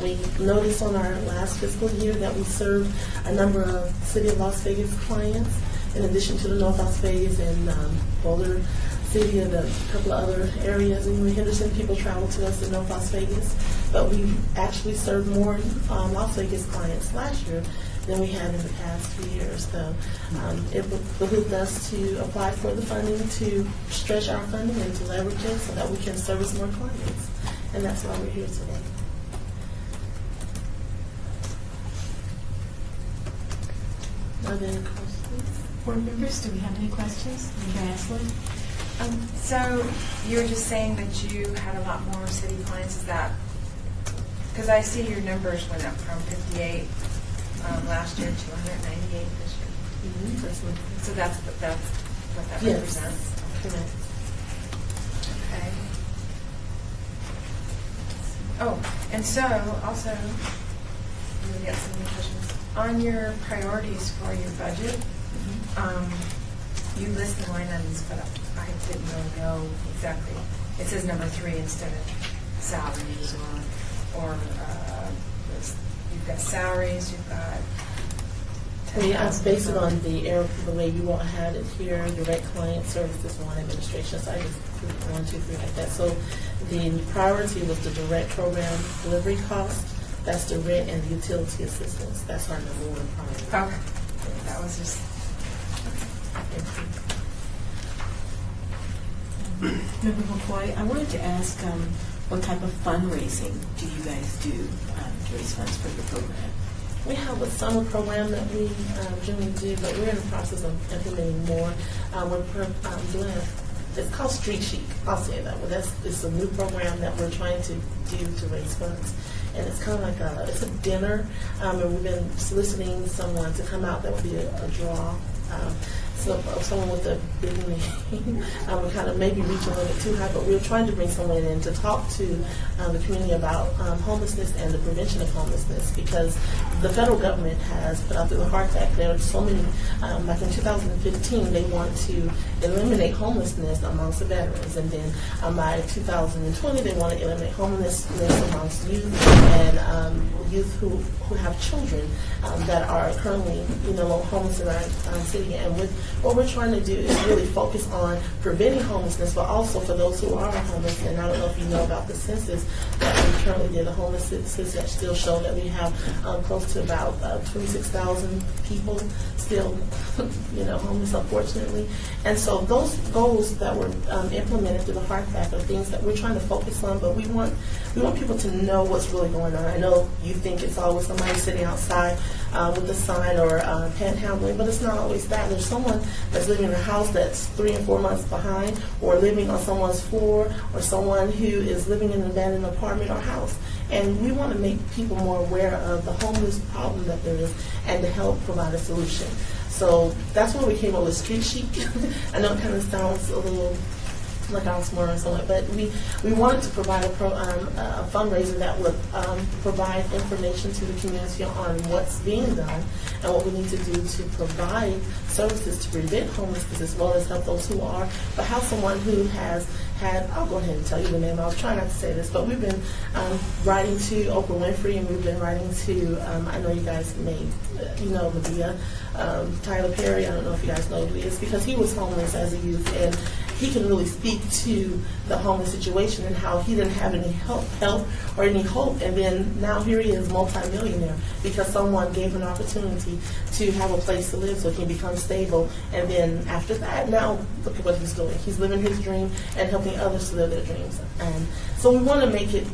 We noticed on our last fiscal year that we served a number of City of Las Vegas clients, in addition to the North Las Vegas and Boulder City and a couple of other areas. And in Henderson, people travel to us in North Las Vegas. But we actually served more Las Vegas clients last year than we had in the past 2 years. So it behooved us to apply for the funding to stretch our funding and to leverage it so that we can service more clients. And that's why we're here today. Are there any questions? Board members, do we have any questions? Mr. Ashley? So you were just saying that you had a lot more city clients. Is that because I see your numbers went up from 58 last year to 198 this year? Mm-hmm. So that's what that Yes. represents. Correct. Okay. Oh, and so also, we got some more questions. On your priorities for your budget, you list the line items, but I didn't really know exactly. It says number 3 instead of salaries or you've got salaries, you've got. Yeah, it's based on the way you all had it here, direct client services, one administration. So I just put 1, 2, 3 like that. So the priority was the direct program delivery cost. That's the rent and the utility assistance. That's our number 1 priority. Okay. That was just. Member McCoy, I wanted to ask what type of fundraising do you guys do to raise funds for the program? We have a summer program that we generally do, but we're in the process of implementing more. We're doing it's called Street Chic. I'll say that. Well, it's a new program that we're trying to do to raise funds. And it's kind of like it's a dinner, and we've been soliciting someone to come out. That would be a draw. So someone with a big name. We're kind of maybe reaching a little bit too high, but we're trying to bring someone in to talk to the community about homelessness and the prevention of homelessness, because the federal government has put out through the HEART Act, there are so many, like in 2015, they want to eliminate homelessness amongst the veterans, and then by 2020, they want to eliminate homelessness amongst youth and youth who have children that are currently, homeless in our city. And with what we're trying to do is really focus on preventing homelessness, but also for those who are homeless. And I don't know if you know about the census that we currently did, the homeless census that still show that we have close to about 26,000 people still, homeless, unfortunately. And so those goals that were implemented through the Heart Act are things that we're trying to focus on, but we want people to know what's really going on. I know you think it's always somebody sitting outside with a sign or panhandling, but it's not always that. There's someone that's living in a house that's 3 and 4 months behind, or living on someone's floor, or someone who is living in an abandoned apartment or house. And we want to make people more aware of the homeless problem that there is and to help provide a solution. So that's why we came up with Street Chic. I know it kind of sounds a little like oxymoron or something, but we wanted to provide a fundraiser that would provide information to the community on what's being done and what we need to do to provide services to prevent homelessness as well as help those who are, but have someone who has had, I'll go ahead and tell you the name, I was trying not to say this, but we've been writing to Oprah Winfrey, and we've been writing to, I know you guys may, Medea, Tyler Perry. I don't know if you guys know who he is, because he was homeless as a youth, and he can really speak to the homeless situation and how he didn't have any help or any hope, and then now here he is, multimillionaire, because someone gave him an opportunity to have a place to live so he can become stable, and then after that, now look at what he's doing. He's living his dream and helping others to live their dreams. And so we want to make it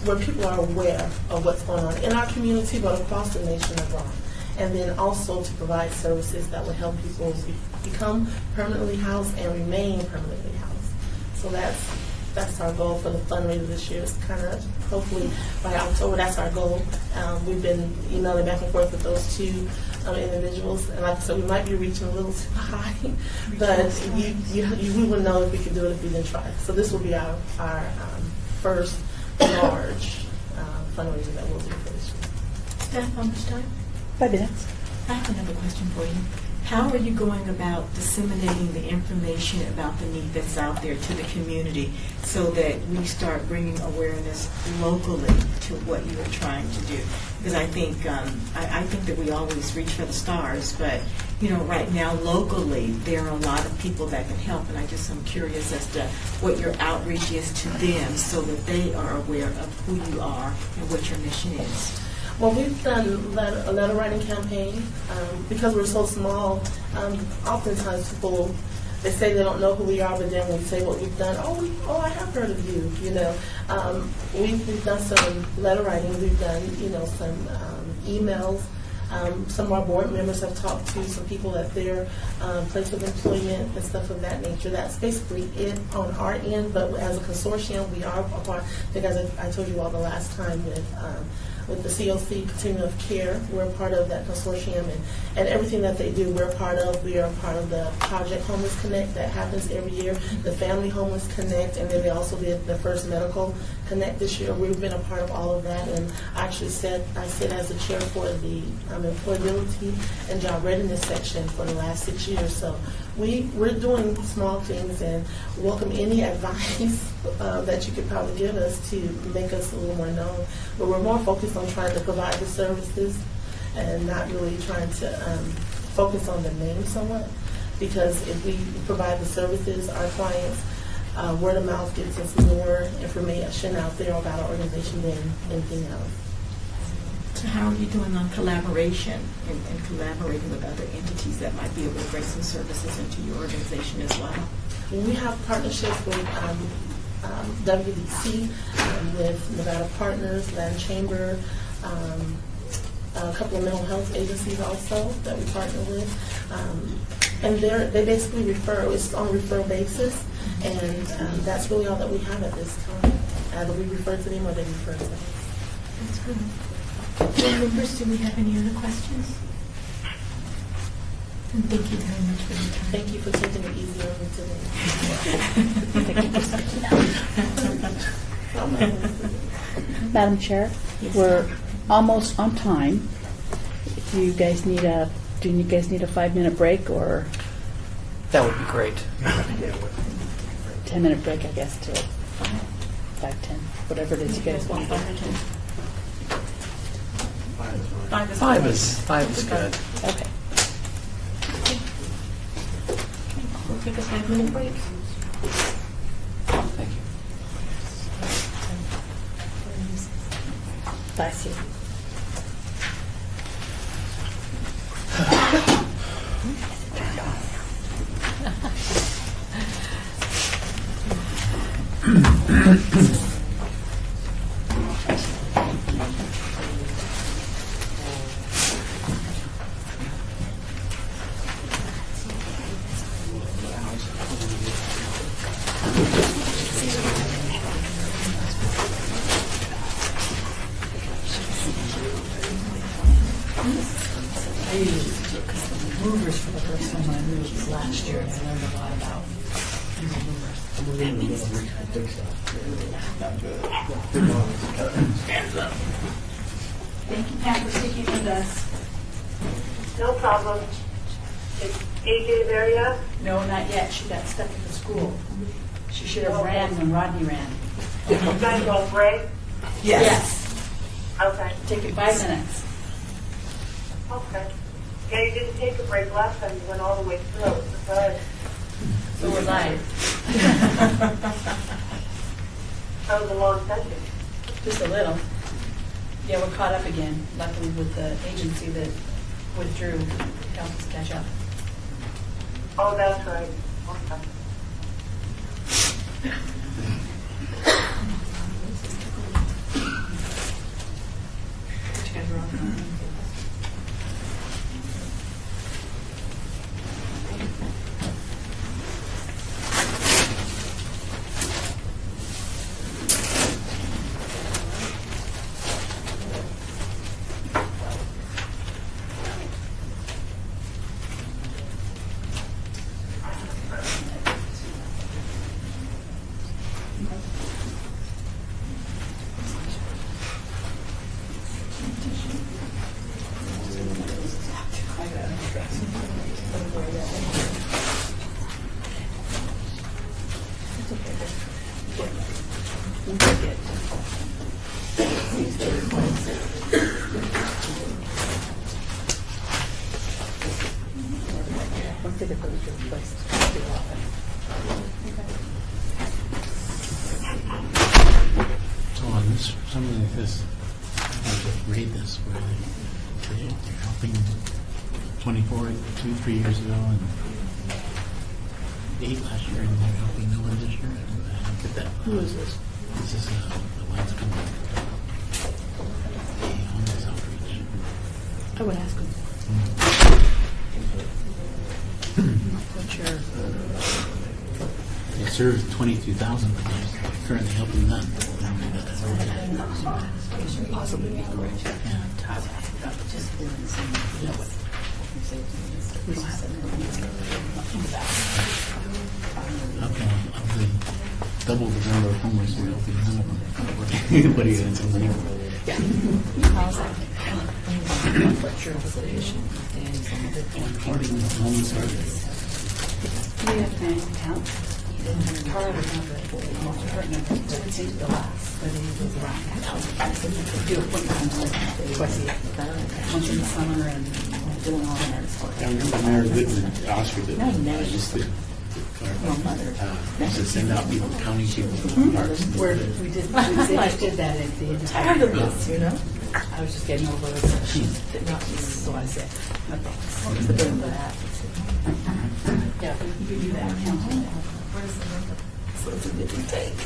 where people are aware of what's going on in our community, but across the nation abroad. And then also to provide services that would help people become permanently housed and remain permanently housed. So that's our goal for the fundraiser this year. It's kind of, hopefully by October, that's our goal. We've been emailing back and forth with those two individuals, and like I said, we might be reaching a little too high, but we would know if we could do it if we didn't try. So this will be our first large fundraiser that we'll do for this year. Staff, how much time? 5 minutes. I have another question for you. How are you going about disseminating the information about the need that's out there to the community so that we start bringing awareness locally to what you are trying to do? Because I think that we always reach for the stars, but right now locally there are a lot of people that can help, and I'm curious as to what your outreach is to them so that they are aware of who you are and what your mission is. Well, we've done a letter writing campaign. Because we're so small, oftentimes people, they say they don't know who we are, but then when we say what we've done, I have heard of you, We've done some letter writing, we've done, some emails. Some of our board members have talked to some people at their place of employment and stuff of that nature. That's basically it on our end, but as a consortium, we are a part, because I told you all the last time with the COC, Continuum of Care, we're a part of that consortium, and everything that they do, we're a part of. We are a part of the Project Homeless Connect that happens every year, the Family Homeless Connect, and then they also did the first Medical Connect this year. We've been a part of all of that, and I sit as the chair for the employability and job readiness section for the last 6 years. So we're doing small things and welcome any advice that you could probably give us to make us a little more known. But we're more focused on trying to provide the services and not really trying to focus on the name somewhat. Because if we provide the services, our clients, word of mouth gets us more information out there about our organization than anything else. So how are you doing on collaboration and collaborating with other entities that might be able to bring some services into your organization as well? We have partnerships with WDC, with Nevada Partners, Land Chamber, a couple of mental health agencies also that we partner with. And they basically refer, it's on a referral basis, and that's really all that we have at this time. Either we refer to them or they refer to us. That's good. Board members, do we have any other questions? And thank you very much for your time. Thank you for taking it easy on me today. Madam Chair, Yes, we're ma'am. almost on time. Do you guys need a 5-minute break or That would be great. 10-minute break, I guess, till 5:10, whatever it is you guys want to do. 5 is good. Okay. take a 5-minute break. Thank you. Bless you. I used movers for the first time I moved last year, and I learned a lot about Thank you, Pat, for sticking with us. No problem. Is AJ there yet? No, not yet. She got stuck at the school. She should have ran when Rodney ran. You guys go break? Yes. Okay. Take it 5 minutes. Okay. Yeah, you didn't take a break last time. You went all the way through. Good. So was I. That was a long session. Just a little. Yeah, we're caught up again, luckily with the agency that withdrew to help us catch up. Oh, that's right. Okay. you guys were on. So on this, something like this, I just read this where they're helping 3 years ago, and 8 last year, and they're helping no one this year. I don't get that. Who is this? This is the Lions Company. The homeless outreach. I would ask him. What's your... They serve 22,000, but they're currently helping none. Possibly be correct. Yeah. We don't have Okay, of the double the number of homeless, we're helping none of them. What are you going to tell me? Yeah. How's that? What's your affiliation? Helping the homeless are Do you have a bank account? Carl would have the most pertinent, but it seems to last, but he goes around. Do appointments twice a year. Once in the summer and doing all that. I remember Mayor Goodman Oscar did. Used to send out people, county people to parks. Where we did that at the end. Tired of this, you know? I was just getting over it. So I said, no thanks. That. Yeah, we could do that. What is the number? So it's a different take.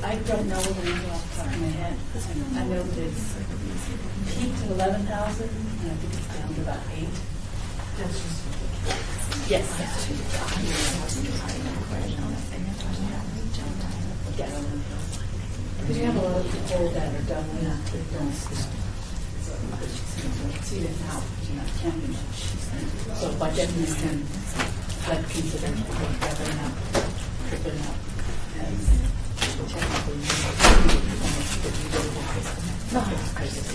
I don't know the number off the top of my head. I know that it's peaked at 11,000, and I think it's down to about 8. That's just. Yes. Because you have a lot of people that are done with that, they don't see it out, you know, can't. So by definition, that considers doubling up, tripling up as technically. No, because it's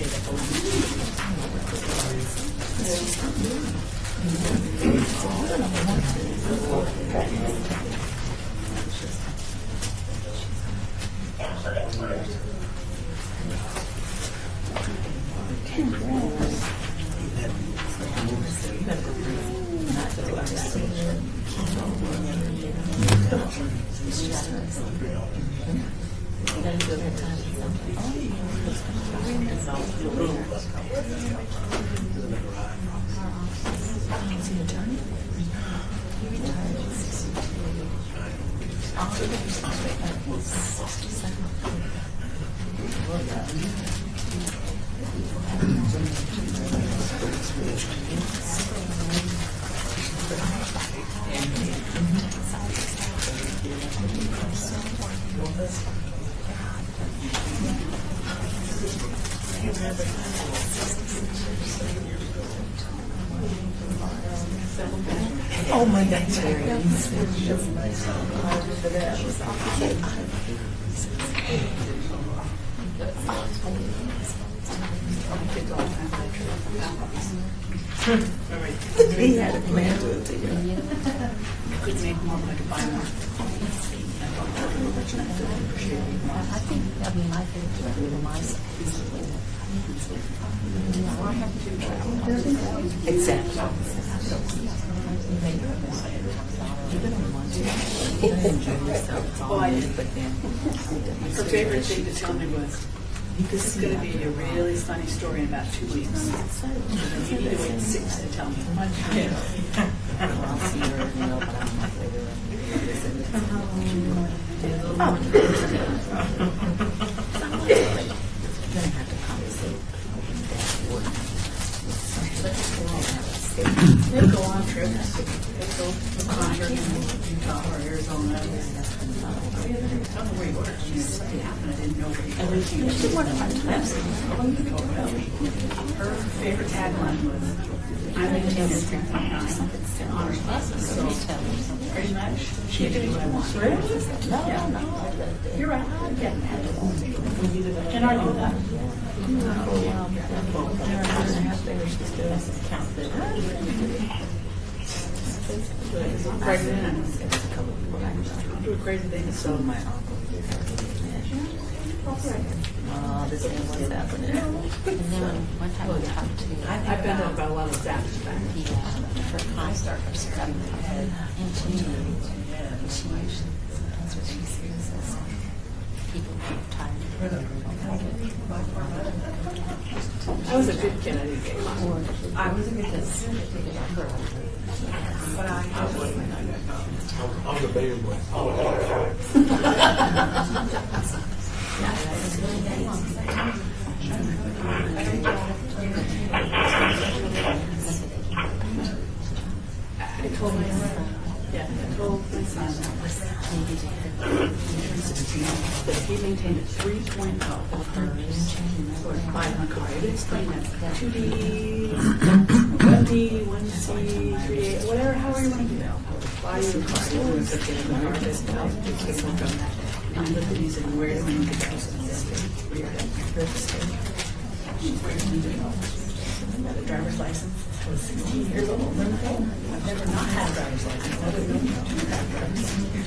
Oh my God. He had a plan to it. Could make more, I could buy more. I think, I mean, I think that we my Exactly. Oh, I did. Her favorite thing to tell me was, this is going to be a really funny story in about 2 weeks. And you need to wait 6 to tell me. They go on trips. They go to concert in Utah or Arizona. I don't know where you were. Something happened. I didn't know where you were. She went on trips. Her favorite tagline was, I'm in history and honors classes. So pretty much she can do what I want. Yeah. You're right. And I knew that. Do a crazy thing. So my uncle. Oh, this thing was happening. And then one time we talked to. I've been to about a lot of that. For a concert or something. And she usually sometimes when she sees us, people get tired. I was a good kid. I didn't get caught. I was a good kid. But I was a baby boy. I told my son, that he maintained a 3.0 or 5 on the car. I would explain that 2D, 1D, 1C, 3A, whatever, however you want to do that. Buy you a car. You want to put it in the car. Just tell them to take one from that. And look at these and where do we need to go? She's where do we need to go? I had a driver's license. I was 16 years old. I've never not had a driver's license. I didn't know how to have a driver's license.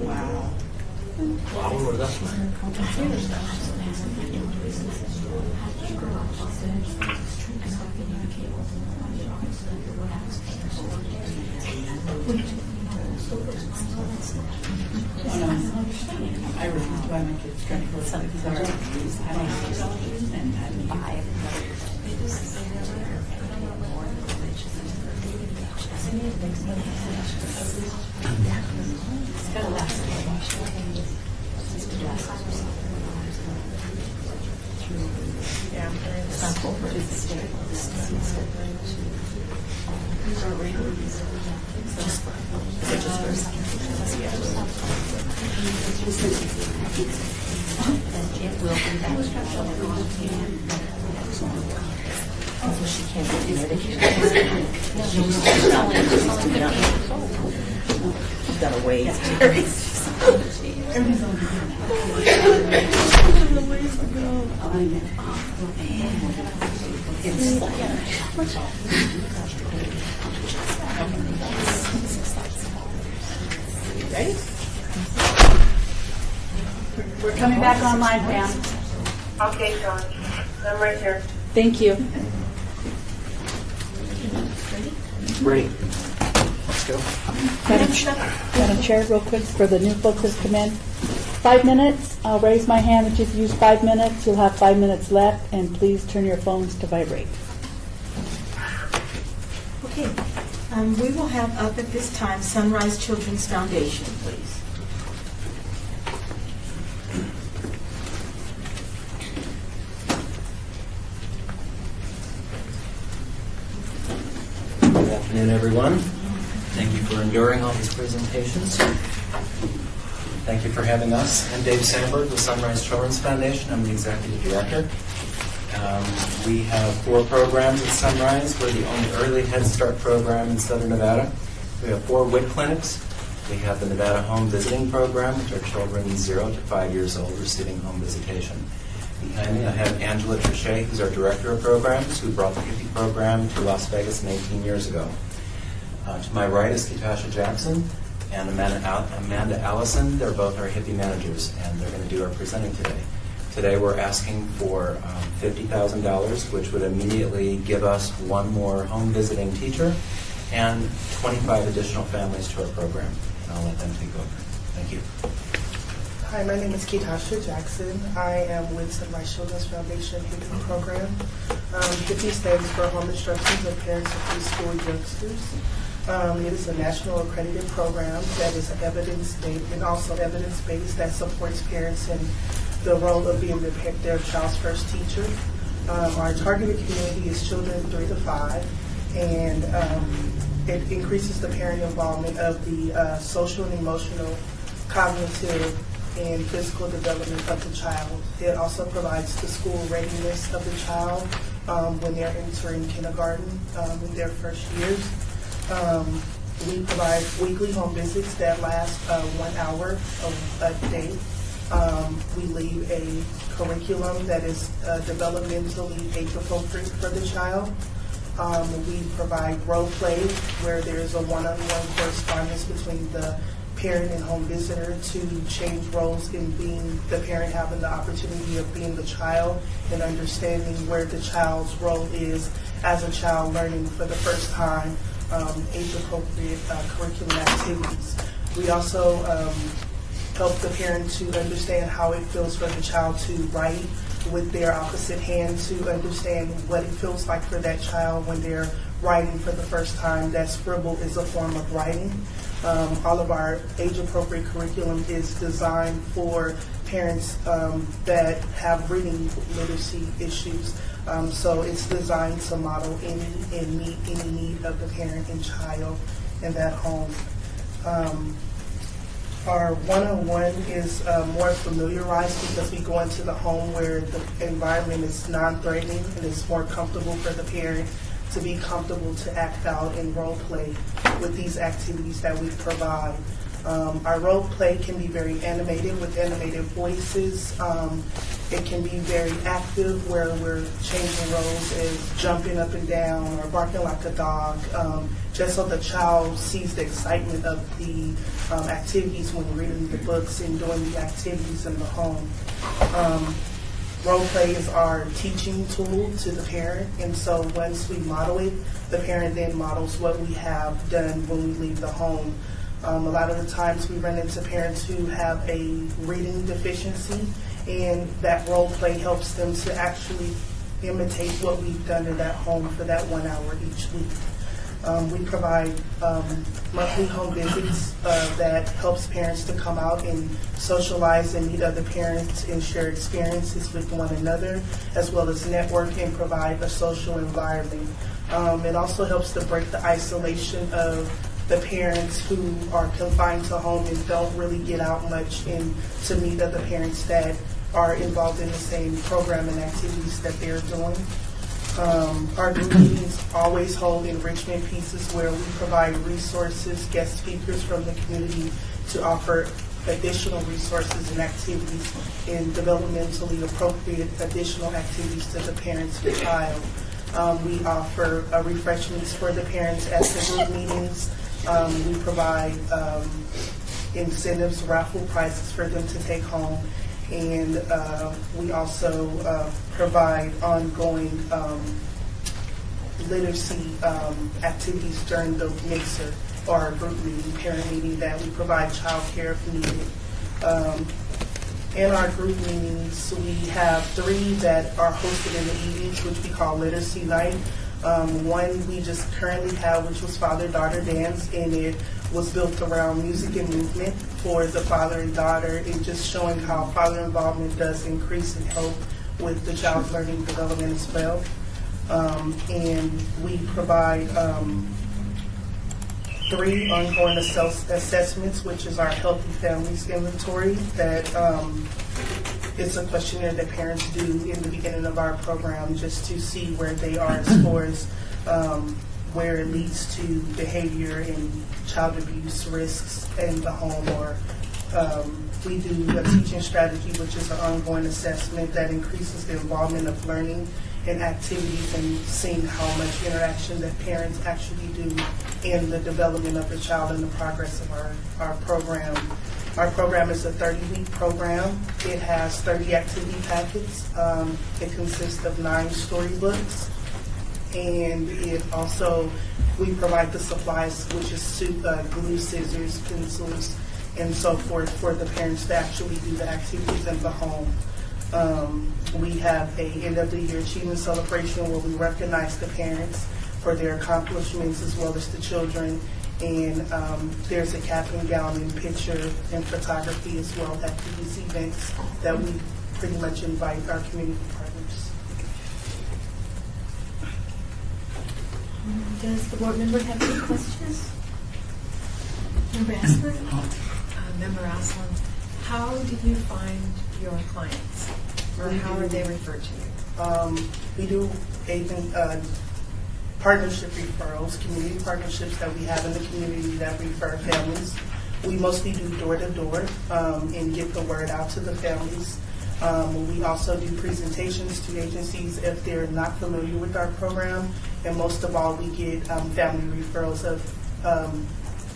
Wow. I wonder what that's I refuse to buy my kids credit cards. Something I don't have and I buy She can't get medication. She's got a ways. Ready? We're coming back online, Pam. Okay, John. I'm right here. Thank you. Ready? Let's go. Madam Chair, real quick, for the new folks that come in. 5 minutes. I'll raise my hand that you've used 5 minutes. You'll have 5 minutes left, and please turn your phones to vibrate. Okay. We will have up at this time Sunrise Children's Foundation, please. Good afternoon, everyone. Thank you for enduring all these presentations. Thank you for having us. I'm Dave Sandberg with Sunrise Children's Foundation. I'm the Executive Director. We have 4 programs at Sunrise. We're the only early Head Start program in Southern Nevada. We have 4 WIC clinics. We have the Nevada Home Visiting Program, which are children 0 to 5 years old receiving home visitation. Behind me, I have Angela Trichet, who's our Director of Programs, who brought the Hippie program to Las Vegas 18 years ago. To my right is Ketasha Jackson and Amanda Allison. They're both our Hippie managers, and they're going to do our presenting today. Today we're asking for $50,000, which would immediately give us 1 more home visiting teacher and 25 additional families to our program. And I'll let them take over. Thank you. Hi, my name is Ketasha Jackson. I am with Sunrise Children's Foundation Hippie program. Hippie stands for Home Instructions of Parents of Preschool Youngsters. It is a national accredited program that is evidence-based and also evidence-based that supports parents in the role of being their child's first teacher. Our targeted community is children 3 to 5, and it increases the parent involvement of the social and emotional, cognitive, and physical development of the child. It also provides the school readiness of the child when they're entering kindergarten in their first years. We provide weekly home visits that last 1 hour a day. We leave a curriculum that is developmentally age-appropriate for the child. We provide role play where there is a one-on-one correspondence between the parent and home visitor to change roles in being the parent, having the opportunity of being the child and understanding where the child's role is as a child learning for the first time age-appropriate curriculum activities. We also help the parent to understand how it feels for the child to write with their opposite hand, to understand what it feels like for that child when they're writing for the first time, that scribble is a form of writing. All of our age-appropriate curriculum is designed for parents that have reading literacy issues. So it's designed to model and meet any need of the parent and child in that home. Our one-on-one is more familiarized because we go into the home where the environment is non-threatening and it's more comfortable for the parent to be comfortable to act out and role play with these activities that we provide. Our role play can be very animated with animated voices. It can be very active where we're changing roles as jumping up and down or barking like a dog, just so the child sees the excitement of the activities when reading the books and doing the activities in the home. Role play is our teaching tool to the parent, and so once we model it, the parent then models what we have done when we leave the home. A lot of the times we run into parents who have a reading deficiency, and that role play helps them to actually imitate what we've done in that home for that 1 hour each week. We provide monthly home visits that helps parents to come out and socialize and meet other parents and share experiences with one another, as well as network and provide a social environment. It also helps to break the isolation of the parents who are confined to home and don't really get out much and to meet other parents that are involved in the same program and activities that they're doing. Our group meetings always hold enrichment pieces where we provide resources, guest speakers from the community to offer additional resources and activities and developmentally appropriate additional activities to the parents and child. We offer refreshments for the parents at the group meetings. We provide incentives, raffle prizes for them to take home. And we also provide ongoing literacy activities during the mixer or our group meeting, parent meeting, that we provide childcare if needed. In our group meetings, we have 3 that are hosted in the evenings, which we call Literacy Night. One we just currently have, which was Father-Daughter Dance, and it was built around music and movement for the father and daughter, and just showing how father involvement does increase and help with the child's learning development as well. And we provide 3 ongoing assessments, which is our Healthy Families Inventory. That it's a questionnaire that parents do in the beginning of our program just to see where they are as far as where it leads to behavior and child abuse risks in the home. Or we do a teaching strategy, which is an ongoing assessment that increases the involvement of learning and activities and seeing how much interaction that parents actually do in the development of the child and the progress of our program. Our program is a 30-week program. It has 30 activity packets. It consists of 9 storybooks. And it also, we provide the supplies, which is glue, scissors, pencils, and so forth for the parents to actually do the activities in the home. We have a end of the year achievement celebration where we recognize the parents for their accomplishments as well as the children. And there's a cap and gown and picture and photography as well at these events that we pretty much invite our community partners. Does the board member have any questions? Member Aslan? Member Aslan, how did you find your clients? Or how are they referred to you? We do partnership referrals, community partnerships that we have in the community that refer families. We mostly do door-to-door and get the word out to the families. We also do presentations to agencies if they're not familiar with our program. And most of all, we get family referrals of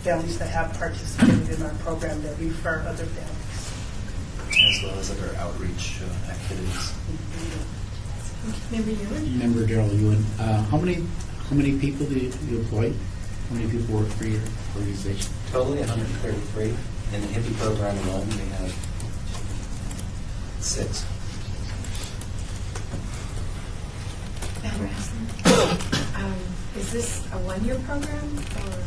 families that have participated in our program that refer other families. As well as other outreach activities. Member Ewan? Member Darrell Ewan, how many people do you employ? How many people work for your organization? Totally 133. In the hippie program alone, we have 6. Is this a 1-year program? Or?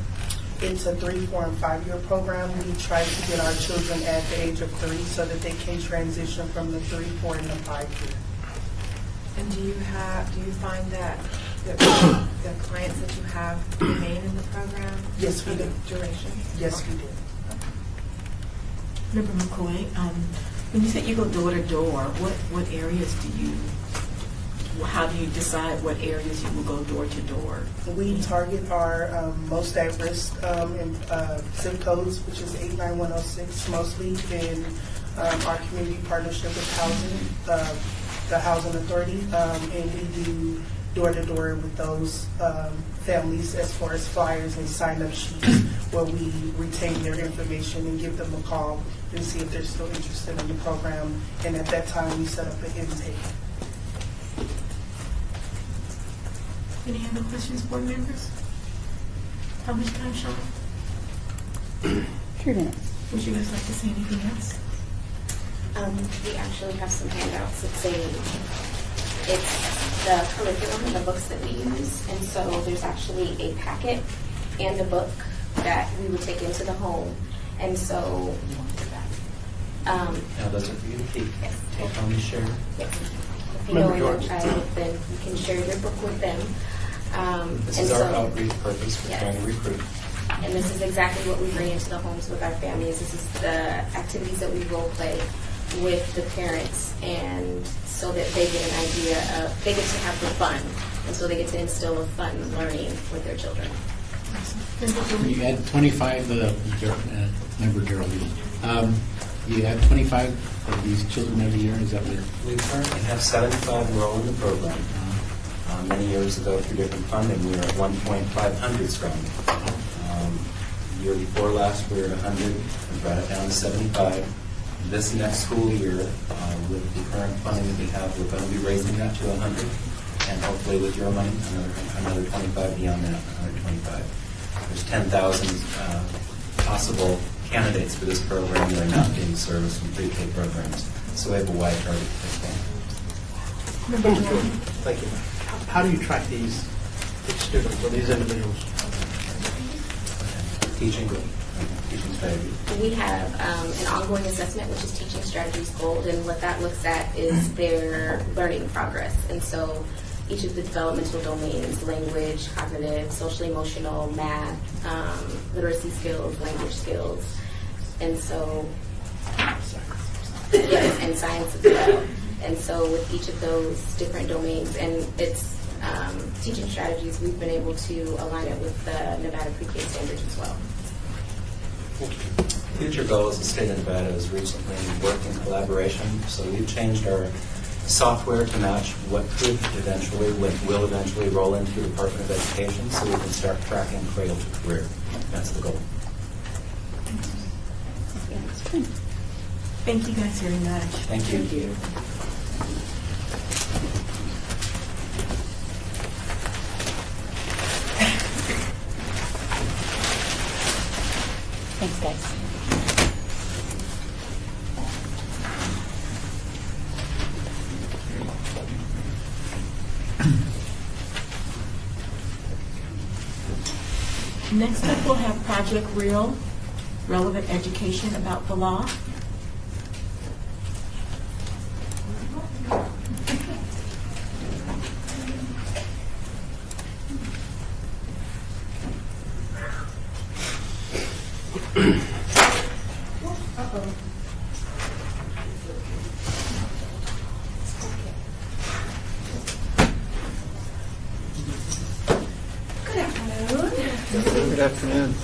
It's a 3, 4, and 5-year program. We try to get our children at the age of 3 so that they can transition from the 3, 4, and the 5-year. And do you find that the clients that you have remain in the program? Yes, we for do. the duration? Yes, we do. Member McCoy, when you say you go door to door, what areas how do you decide what areas you will go door to door? We target our most at-risk zip codes, which is 89106 mostly, in our community partnership with housing, the Housing Authority, and we do door-to-door with those families as far as flyers and sign-up sheets where we retain their information and give them a call and see if they're still interested in the program. And at that time, we set up an intake. Any other questions, board members? How much time, Sean? 3 minutes. Would you guys like to say anything else? We actually have some handouts. It's the curriculum and the books that we use, and so there's actually a packet and a book that we would take into the home, and so. Now those are for you to keep. Yes. Take home and share. Yes. If you know a young child, then you can share your book with them. This and is our so, outreach purpose. We're yes. trying to recruit. And this is exactly what we bring into the homes with our families. This is the activities that we role play with the parents, and so that they get an idea of, they get to have the fun, and so they get to instill a fun learning with their children. You had 25, Member Darrell Ewan. You have 25 of these children every year, is that what We currently have 75 enrolled in the program. Many years ago, through different funding, we were at 1,500 strong. The year before last, we were at 100. We brought it down to 75. This next school year, with the current funding that we have, we're going to be raising that to 100, and hopefully with your money, another 25 beyond that, 125. There's 10,000 possible candidates for this program that are not being serviced in pre-K programs, so we have a wide target for this one. Thank you. How do you track these students or these individuals? Teaching strategy. We have an ongoing assessment, which is Teaching Strategies Gold, and what that looks at is their learning progress. And so each of the developmental domains, language, cognitive, social emotional, math, literacy skills, language skills, and so, yes, and science as well. And so with each of those different domains, and it's teaching strategies, we've been able to align it with the Nevada Pre-K standards as well. Future goal as the state of Nevada has recently worked in collaboration, so we've changed our software to match what could eventually, what will eventually roll into the Department of Education, so we can start tracking cradle to career. That's the goal. Thank you guys very much. Thank you. Thank you. Thanks, guys. Next up, we'll have Project Real, relevant education about the law. Good afternoon.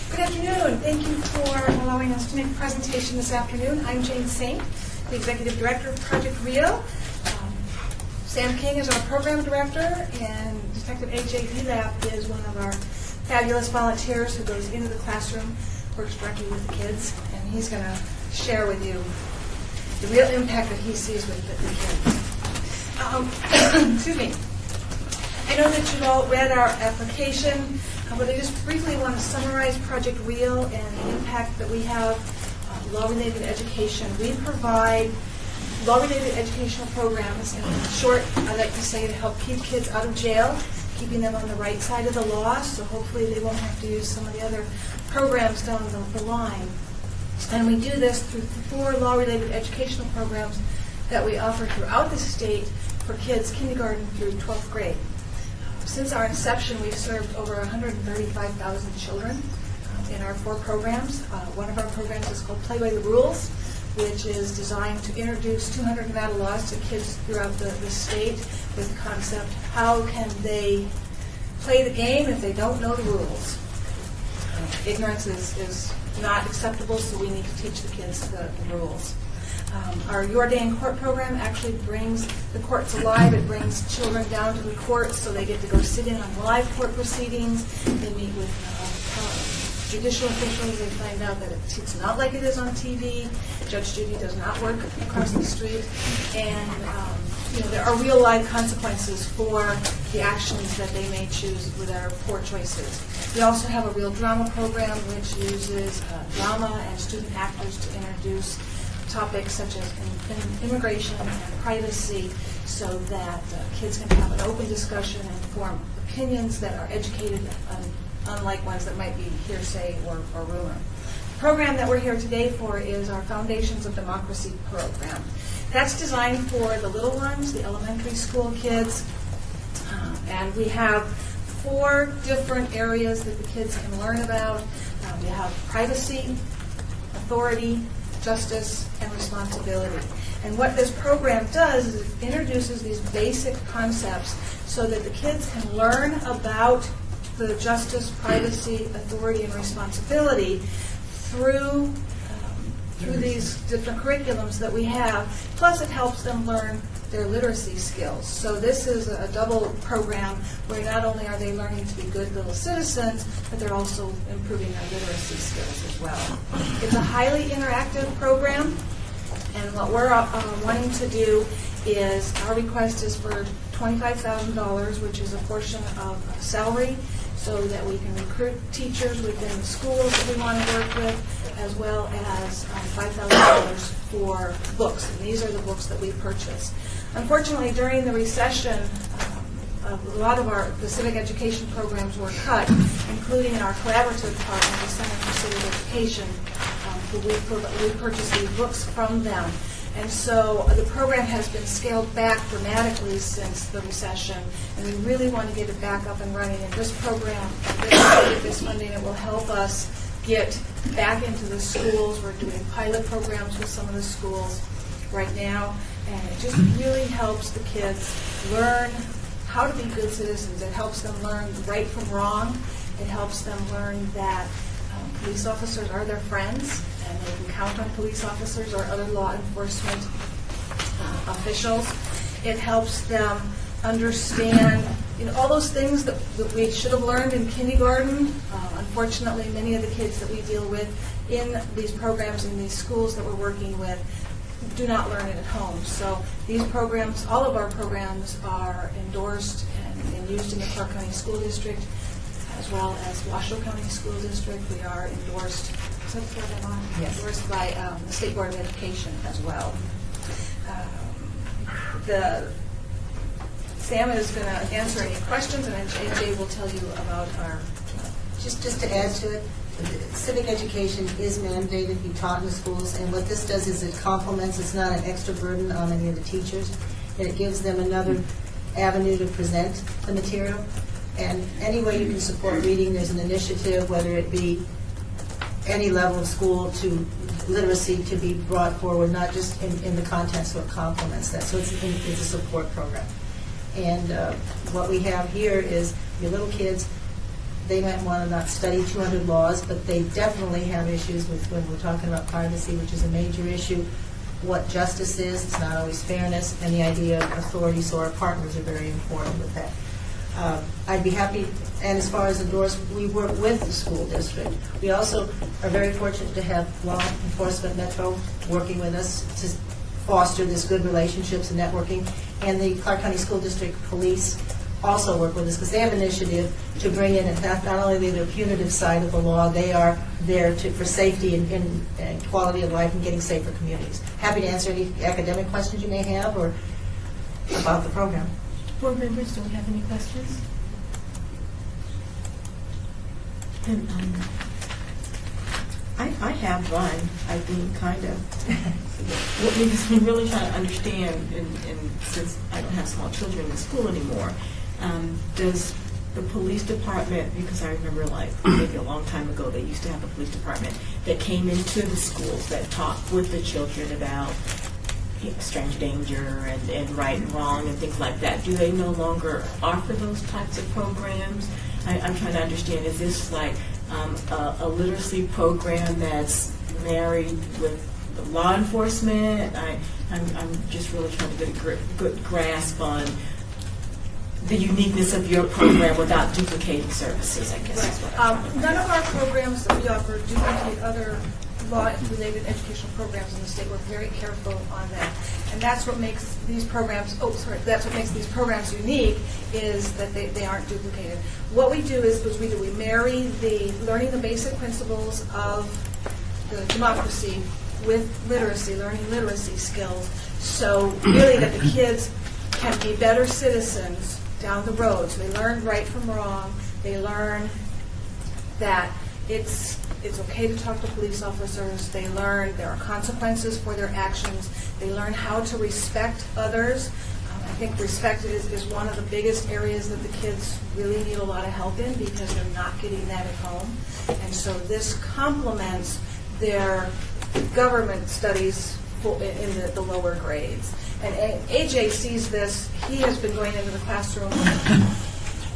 Good afternoon. Thank you for allowing us to make a presentation this afternoon. I'm Jane Saint, the Executive Director of Project Rio. Sam King is our Program Director, and Detective A.J. Elap is one of our fabulous volunteers who goes into the classroom, works directly with the kids, and he's going to share with you the real impact that he sees with the kids. Excuse me. I know that you've all read our application, but I just briefly want to summarize Project Real and the impact that we have on law-related education. We provide law-related educational programs, and in short, I like to say, to help keep kids out of jail, keeping them on the right side of the law, so hopefully they won't have to use some of the other programs down the line. And we do this through 4 law-related educational programs that we offer throughout the state for kids kindergarten through 12th grade. Since our inception, we've served over 135,000 children in our 4 programs. One of our programs is called Play by the Rules, which is designed to introduce 200 Nevada laws to kids throughout the state with the concept, how can they play the game if they don't know the rules? Ignorance is not acceptable, so we need to teach the kids the rules. Our Your Day in Court program actually brings the courts alive. It brings children down to the courts so they get to go sit in on live court proceedings. They meet with judicial officials. They find out that it's not like it is on TV. Judge Judy does not work across the street. And there are real life consequences for the actions that they may choose with their poor choices. We also have a real drama program which uses drama and student actors to introduce topics such as immigration and privacy so that kids can have an open discussion and form opinions that are educated, unlike ones that might be hearsay or rumor. The program that we're here today for is our Foundations of Democracy program. That's designed for the little ones, the elementary school kids, and we have 4 different areas that the kids can learn about. We have privacy, authority, justice, and responsibility. And what this program does is it introduces these basic concepts so that the kids can learn about the justice, privacy, authority, and responsibility through these different curriculums that we have. Plus, it helps them learn their literacy skills. So this is a double program where not only are they learning to be good little citizens, but they're also improving their literacy skills as well. It's a highly interactive program, and what we're wanting to do is, our request is for $25,000, which is a portion of salary, so that we can recruit teachers within the schools that we want to work with, as well as $5,000 for books. And these are the books that we purchase. Unfortunately, during the recession, a lot of the civic education programs were cut, including our collaborative partner, the Center for Civic Education, we purchased these books from them. And so the program has been scaled back dramatically since the recession, and we really want to get it back up and running. And this program, this funding, it will help us get back into the schools. We're doing pilot programs with some of the schools right now, and it just really helps the kids learn how to be good citizens. It helps them learn right from wrong. It helps them learn that police officers are their friends, and they can count on police officers or other law enforcement officials. It helps them understand, all those things that we should have learned in kindergarten. Unfortunately, many of the kids that we deal with in these programs, in these schools that we're working with, do not learn it at home. So these programs, all of our programs, are endorsed and used in the Clark County School District, as well as Washoe County School District. We are endorsed, Yes. endorsed by the State Board of Education as well. Sam is going to answer any questions, and then AJ will tell you about our... Just to add to it, civic education is mandated to be taught in the schools, and what this does is it complements, it's not an extra burden on any of the teachers, and it gives them another avenue to present the material. And any way you can support reading, there's an initiative, whether it be any level of school, to literacy to be brought forward, not just in the content, so it complements that. So it's a support program. And what we have here is your little kids, they might want to not study 200 laws, but they definitely have issues with, when we're talking about privacy, which is a major issue, what justice is. It's not always fairness, and the idea of authority, so our partners are very important with that. I'd be happy, and as far as the doors, we work with the school district. We also are very fortunate to have law enforcement, Metro, working with us to foster this good relationships and networking, and the Clark County School District Police also work with us because they have an initiative to bring in, not only the punitive side of the law, they are there for safety and quality of life and getting safer communities. Happy to answer any academic questions you may have or about the program. Board members, do we have any questions? And, I have one, I think, kind of. Because I'm really trying to understand, and since I don't have small children in school anymore, does the police department, because I remember like maybe a long time ago they used to have a police department that came into the schools that talked with the children about strange danger and right and wrong and things like that. Do they no longer offer those types of programs? I'm trying to understand, is this like a literacy program that's married with law enforcement? I'm just really trying to get a good grasp on the uniqueness of your program without duplicating services, I guess is what I'm trying to None of our programs that we offer duplicate other law-related educational programs in the state. We're very careful on that. And that's what makes these programs, that's what makes these programs unique, is that they aren't duplicated. What we do is we marry the learning the basic principles of the democracy with literacy, learning literacy skills, so really that the kids can be better citizens down the road. So they learn right from wrong. They learn that it's okay to talk to police officers. They learn there are consequences for their actions. They learn how to respect others. I think respect is one of the biggest areas that the kids really need a lot of help in because they're not getting that at home. And so this complements their government studies in the lower grades. And AJ sees this. He has been going into the classroom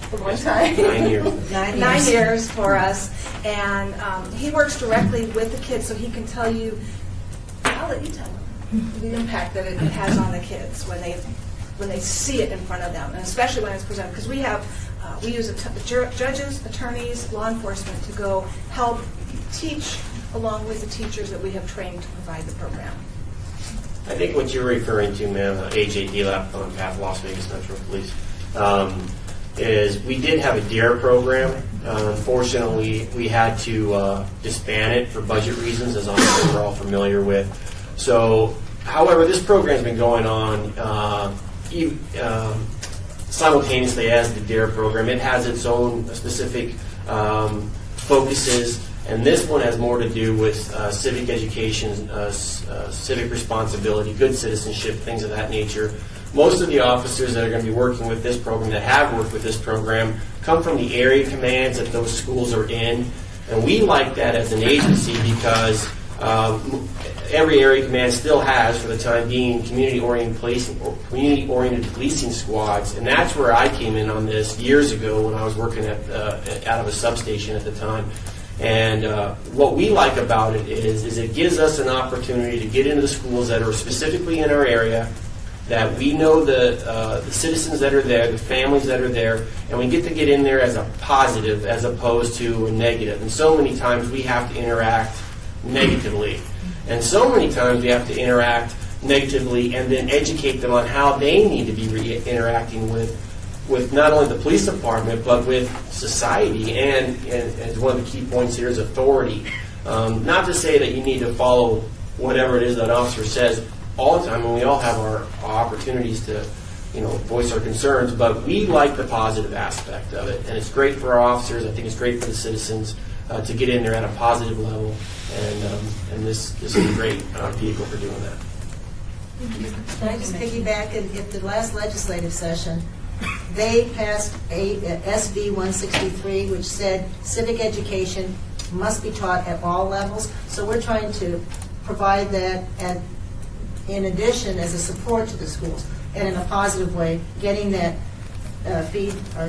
for one time. 9 years. 9 years for us. And he works directly with the kids, so he can tell you, I'll let you tell him, the impact that it has on the kids when they when they see it in front of them, and especially when it's presented, because we use judges, attorneys, law enforcement to go help teach along with the teachers that we have trained to provide the program. I think what you're referring to, ma'am, AJ DLAP on behalf of Las Vegas Metro Police, is we did have a DARE program. Unfortunately, we had to disband it for budget reasons, as we're all familiar with. So, however, this program's been going on simultaneously as the DARE program. It has its own specific focuses, and this one has more to do with civic education, civic responsibility, good citizenship, things of that nature. Most of the officers that are going to be working with this program, that have worked with this program, come from the area commands that those schools are in. And we like that as an agency because every area command still has, for the time being, community-oriented policing squads. And that's where I came in on this years ago when I was working out of a substation at the time. And what we like about it is it gives us an opportunity to get into the schools that are specifically in our area, that we know the citizens that are there, the families that are there, and we get to get in there as a positive as opposed to a negative. And so many times we have to interact negatively. And so many times we have to interact negatively and then educate them on how they need to be interacting with not only the police department, but with society, and as one of the key points here is authority. Not to say that you need to follow whatever it is that an officer says all the time, and we all have our opportunities to voice our concerns, but we like the positive aspect of it, and it's great for our officers. I think it's great for the citizens to get in there at a positive level, and this is a great vehicle for doing that. Can I just piggyback? At the last legislative session, they passed SB 163, which said civic education must be taught at all levels. So we're trying to provide that in addition as a support to the schools, and in a positive way, getting that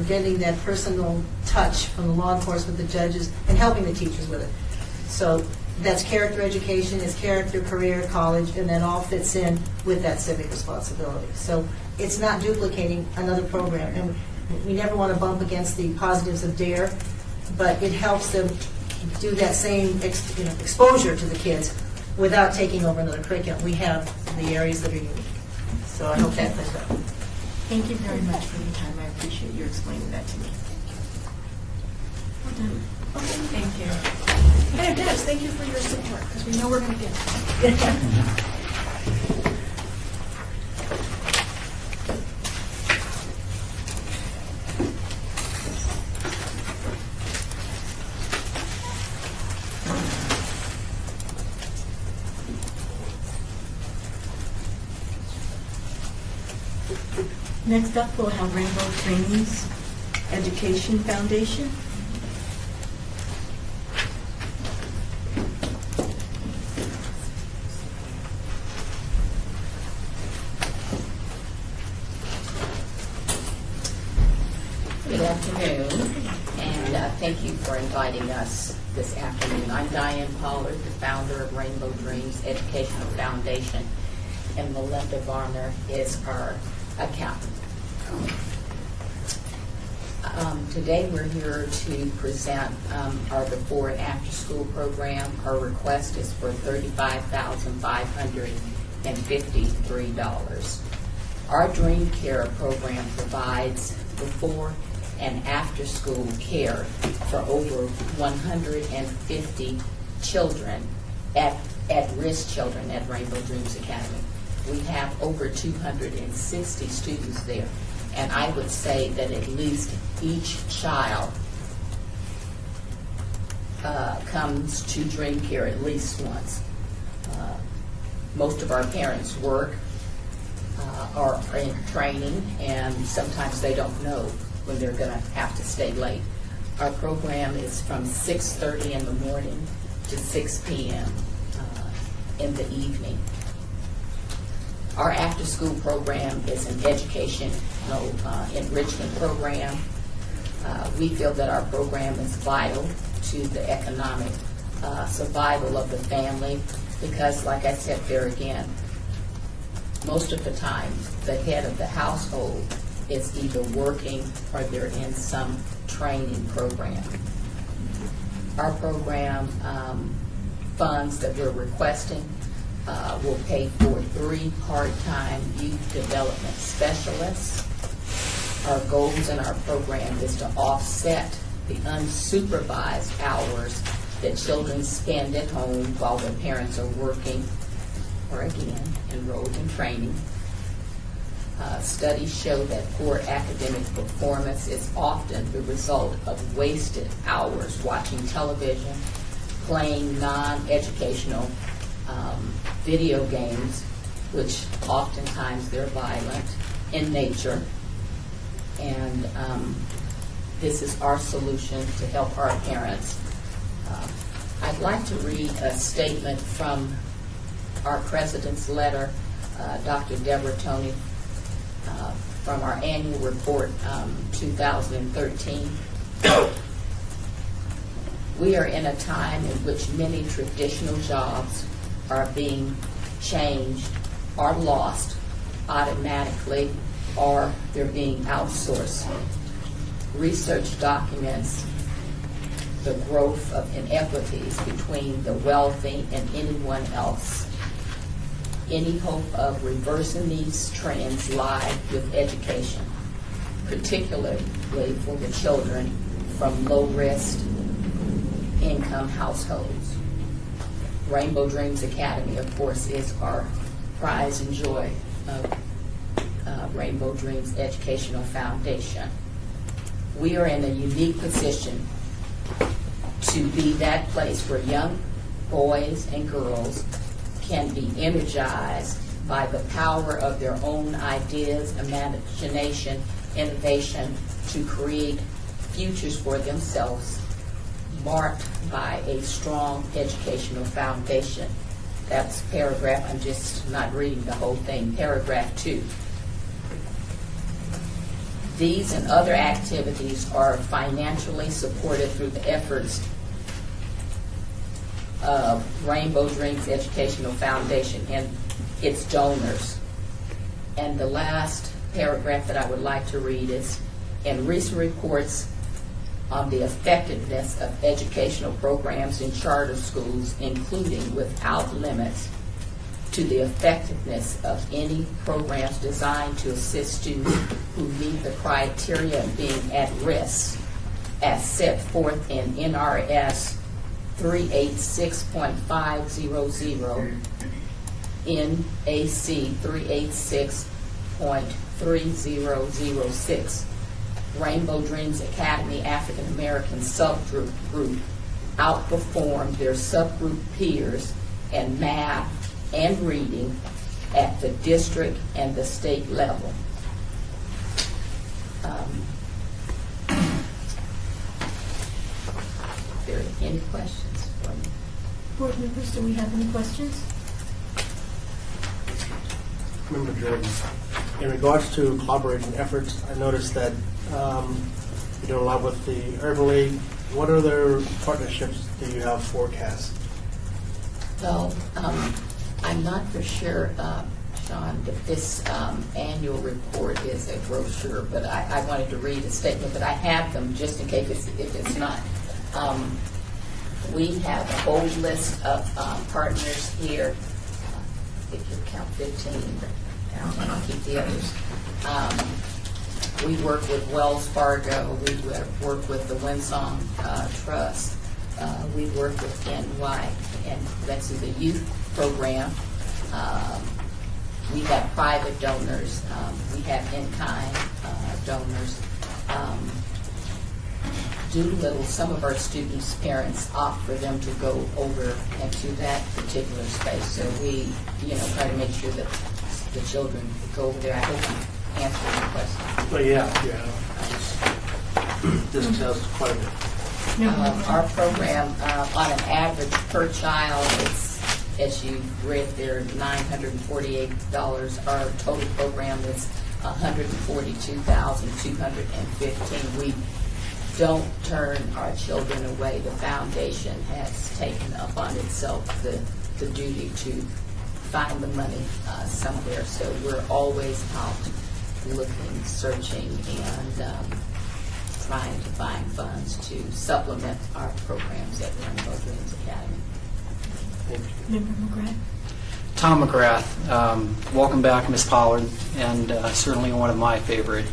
getting that personal touch from the law enforcement, the judges, and helping the teachers with it. So that's character education, it's character, career, college, and that all fits in with that civic responsibility. So it's not duplicating another program, and we never want to bump against the positives of DARE, but it helps them do that same exposure to the kids without taking over another curriculum. We have the areas that are unique. So I hope that plays out. Thank you very much for your time. I appreciate you explaining that to me. Well done. Okay, thank you. And Dennis, thank you for your support, because we know we're going to get it. Next up, we'll have Rainbow Trainings Education Foundation. Good afternoon, and thank you for inviting us this afternoon. I'm Diane Pollard, the founder of Rainbow Dreams Educational Foundation, and Melinda Varner is our accountant. Today we're here to present our before and after school program. Our request is for $35,553. Our Dream Care program provides before and after school care for over 150 children, at-risk children at Rainbow Dreams Academy. We have over 260 students there, and I would say that at least each child comes to Dream Care at least once. Most of our parents work, are in training, and sometimes they don't know when they're going to have to stay late. Our program is from 6:30 in the morning to 6 p.m. In the evening. Our after-school program is an educational enrichment program. We feel that our program is vital to the economic survival of the family because, like I said there again, most of the time, the head of the household is either working or they're in some training program. Our program funds that we're requesting will pay for 3 part-time youth development specialists. Our goals in our program is to offset the unsupervised hours that children spend at home while their parents are working or, again, enrolled in training. Studies show that poor academic performance is often the result of wasted hours watching television, playing non-educational video games, which oftentimes they're violent in nature. And this is our solution to help our parents. I'd like to read a statement from our president's letter, Dr. Deborah Toney, from our annual report 2013. We are in a time in which many traditional jobs are being changed or lost automatically, or they're being outsourced. Research documents the growth of inequities between the wealthy and anyone else. Any hope of reversing these trends lie with education, particularly for the children from low-risk income households. Rainbow Dreams Academy, of course, is our prize and joy of Rainbow Dreams Educational Foundation. We are in a unique position to be that place where young boys and girls can be energized by the power of their own ideas, imagination, innovation to create futures for themselves, marked by a strong educational foundation. That's paragraph, I'm just not reading the whole thing, paragraph 2. These and other activities are financially supported through the efforts of Rainbow Dreams Educational Foundation and its donors. And the last paragraph that I would like to read is, in recent reports on the effectiveness of educational programs in charter schools, including Without Limits, to the effectiveness of any programs designed to assist students who meet the criteria of being at risk as set forth in NRS 386.500, NAC 386.3006. Rainbow Dreams Academy African American subgroup outperformed their subgroup peers in math and reading at the district and the state level. Are there any questions for me? Board members, do we have any questions? Member Jordan, in regards to collaboration efforts, I noticed that you're doing a lot with the Urban League. What other partnerships do you have forecast? Well, I'm not for sure, Sean, that this annual report is a brochure, but I wanted to read a statement, but I have them just in case if it's not. We have a whole list of partners here. If you count 15, and I'll keep the others. We work with Wells Fargo. We work with the Winsong Trust. We work with NY, and that's the youth program. We have private donors. We have in-kind donors. Doolittle, some of our students' parents opt for them to go over into that particular space. So we, try to make sure that the children go over there. I hope you answered the question. Well, yeah. This tells quite a bit. Our program, on an average per child, it's, as you read there, $948. Our total program is $142,215. We don't turn our children away. The foundation has taken upon itself the duty to find the money somewhere. So we're always out looking, searching, and trying to find funds to supplement our programs at Rainbow Dreams Academy. Member McGrath? Tom McGrath, welcome back, Ms. Pollard, and certainly one of my favorite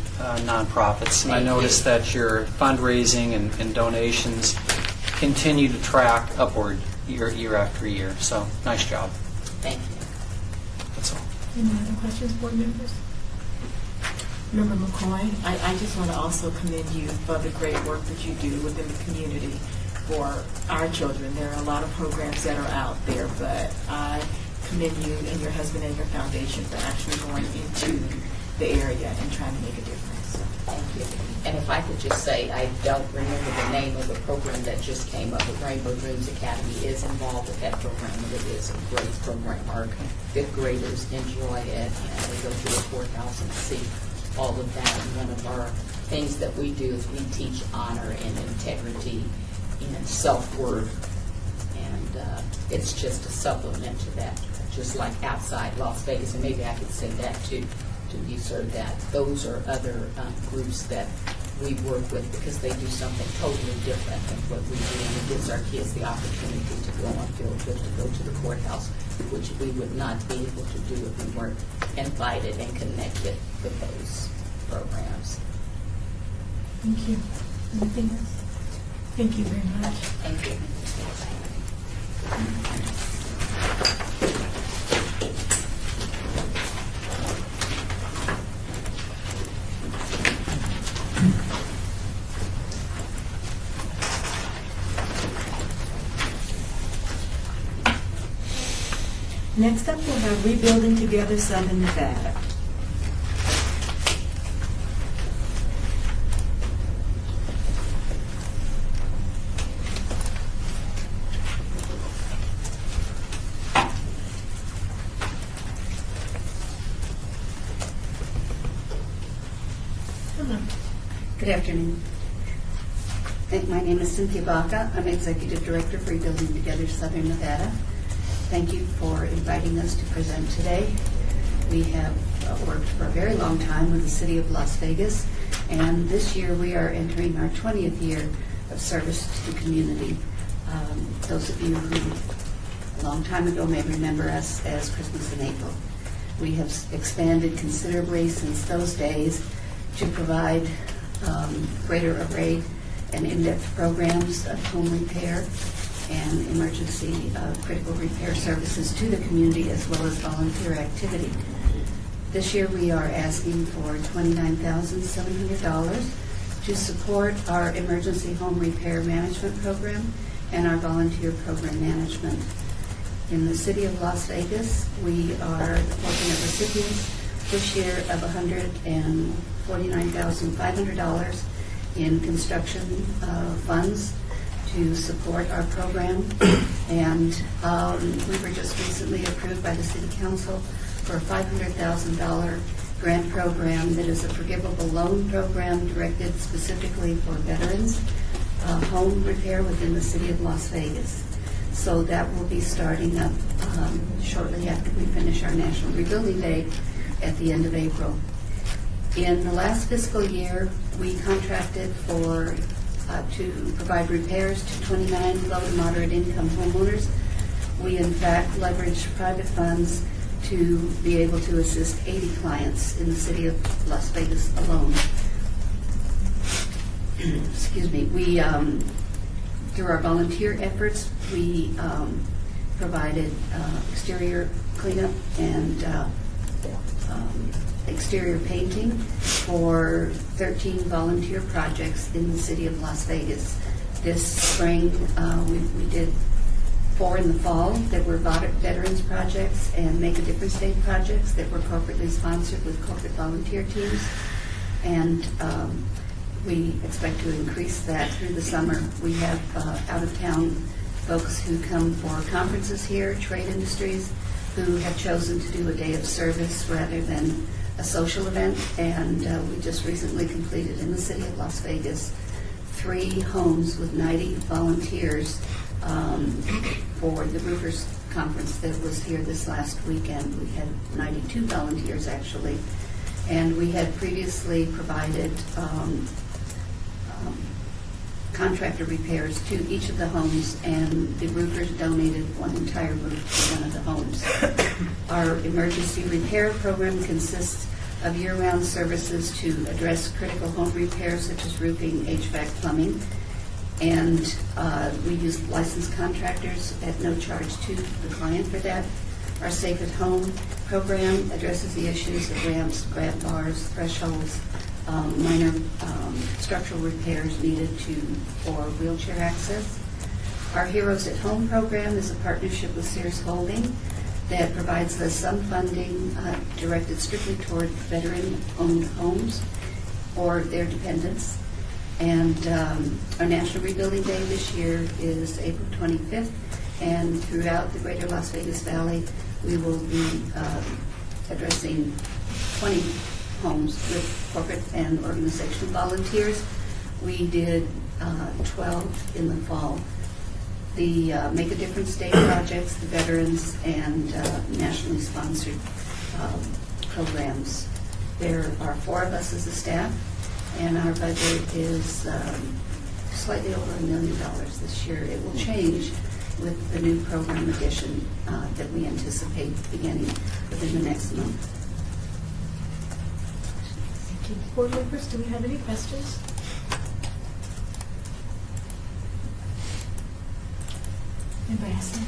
nonprofits. And I noticed that your fundraising and donations continue to track upward year after year. So nice job. Thank you. That's all. Any other questions, board members? Member McCoy? I just want to also commend you for the great work that you do within the community for our children. There are a lot of programs that are out there, but I commend you and your husband and your foundation for actually going into the area and trying to make a difference. So, thank you. And if I could just say, I don't remember the name of the program that just came up, but Rainbow Dreams Academy is involved with that program, and it is a great program. Our fifth graders enjoy it, and they go to the courthouse and see all of that. And one of our things that we do is we teach honor and integrity and self-worth, and it's just a supplement to that, just like outside Las Vegas, and maybe I could say that too, to you, sir, that those are other groups that we work with because they do something totally different than what we do, and it gives our kids the opportunity to go on field trips, to go to the courthouse, which we would not be able to do if we weren't invited and connected with those programs. Thank you. Anything else? Thank you very much. Thank you. Next up, we'll have Rebuilding Together Southern Nevada. Good afternoon. My name is Cynthia Baca. I'm Executive Director for Rebuilding Together Southern Nevada. Thank you for inviting us to present today. We have worked for a very long time with the City of Las Vegas, and this year we are entering our 20th year of service to the community. Those of you who a long time ago may remember us as Christmas in April. We have expanded considerably since those days to provide greater array and in-depth programs of home repair and emergency critical repair services to the community, as well as volunteer activity. This year we are asking for $29,700 to support our emergency home repair management program and our volunteer program management. In the City of Las Vegas, we are fortunate recipients this year of $149,500 in construction funds to support our program. And we were just recently approved by the City Council for a $500,000 grant program that is a forgivable loan program directed specifically for veterans home repair within the City of Las Vegas. So that will be starting up shortly after we finish our National Rebuilding Day at the end of April. In the last fiscal year, we contracted to provide repairs to 29 low to moderate income homeowners. We in fact leveraged private funds to be able to assist 80 clients in the City of Las Vegas alone. Excuse me. We, through our volunteer efforts, we provided exterior cleanup and exterior painting for 13 volunteer projects in the City of Las Vegas. This spring, we did 4 in the fall that were veterans projects and Make a Difference Day projects that were corporately sponsored with corporate volunteer teams. And we expect to increase that through the summer. We have out-of-town folks who come for conferences here, trade industries, who have chosen to do a day of service rather than a social event. And we just recently completed in the City of Las Vegas 3 homes with 90 volunteers for the Roofers conference that was here this last weekend. We had 92 volunteers, actually. And we had previously provided contractor repairs to each of the homes, and the roofers donated one entire roof to one of the homes. Our emergency repair program consists of year-round services to address critical home repairs such as roofing, HVAC, plumbing, and we use licensed contractors at no charge to the client for that. Our Safe at Home program addresses the issues of ramps, grab bars, thresholds, minor structural repairs needed for wheelchair access. Our Heroes at Home program is a partnership with Sears Holding that provides us some funding directed strictly toward veteran-owned homes or their dependents. And our National Rebuilding Day this year is April 25th, and throughout the greater Las Vegas Valley, we will be addressing 20 homes with corporate and organizational volunteers. We did 12 in the fall. The Make a Difference Day projects, the veterans, and nationally sponsored programs. There are 4 of us as a staff, and our budget is slightly over $1 million this year. It will change with the new program addition that we anticipate beginning within the next month. Thank you. Board members, do we have any questions? Member Austin.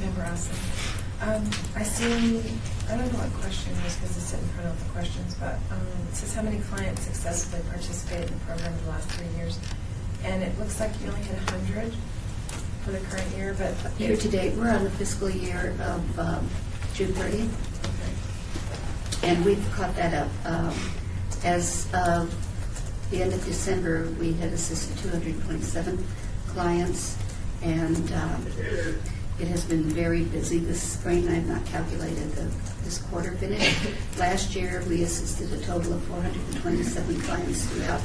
Member Austin. I see, I don't know what question it is because it's in front of the questions, but it says how many clients successfully participated in the program in the last 3 years. And it looks like you only hit 100 for the current year, but... Year to date, we're on the fiscal year of June 30th. Okay. And we've caught that up. As of the end of December, we had assisted 227 clients, and it has been very busy this spring. I have not calculated this quarter finish. Last year, we assisted a total of 427 clients throughout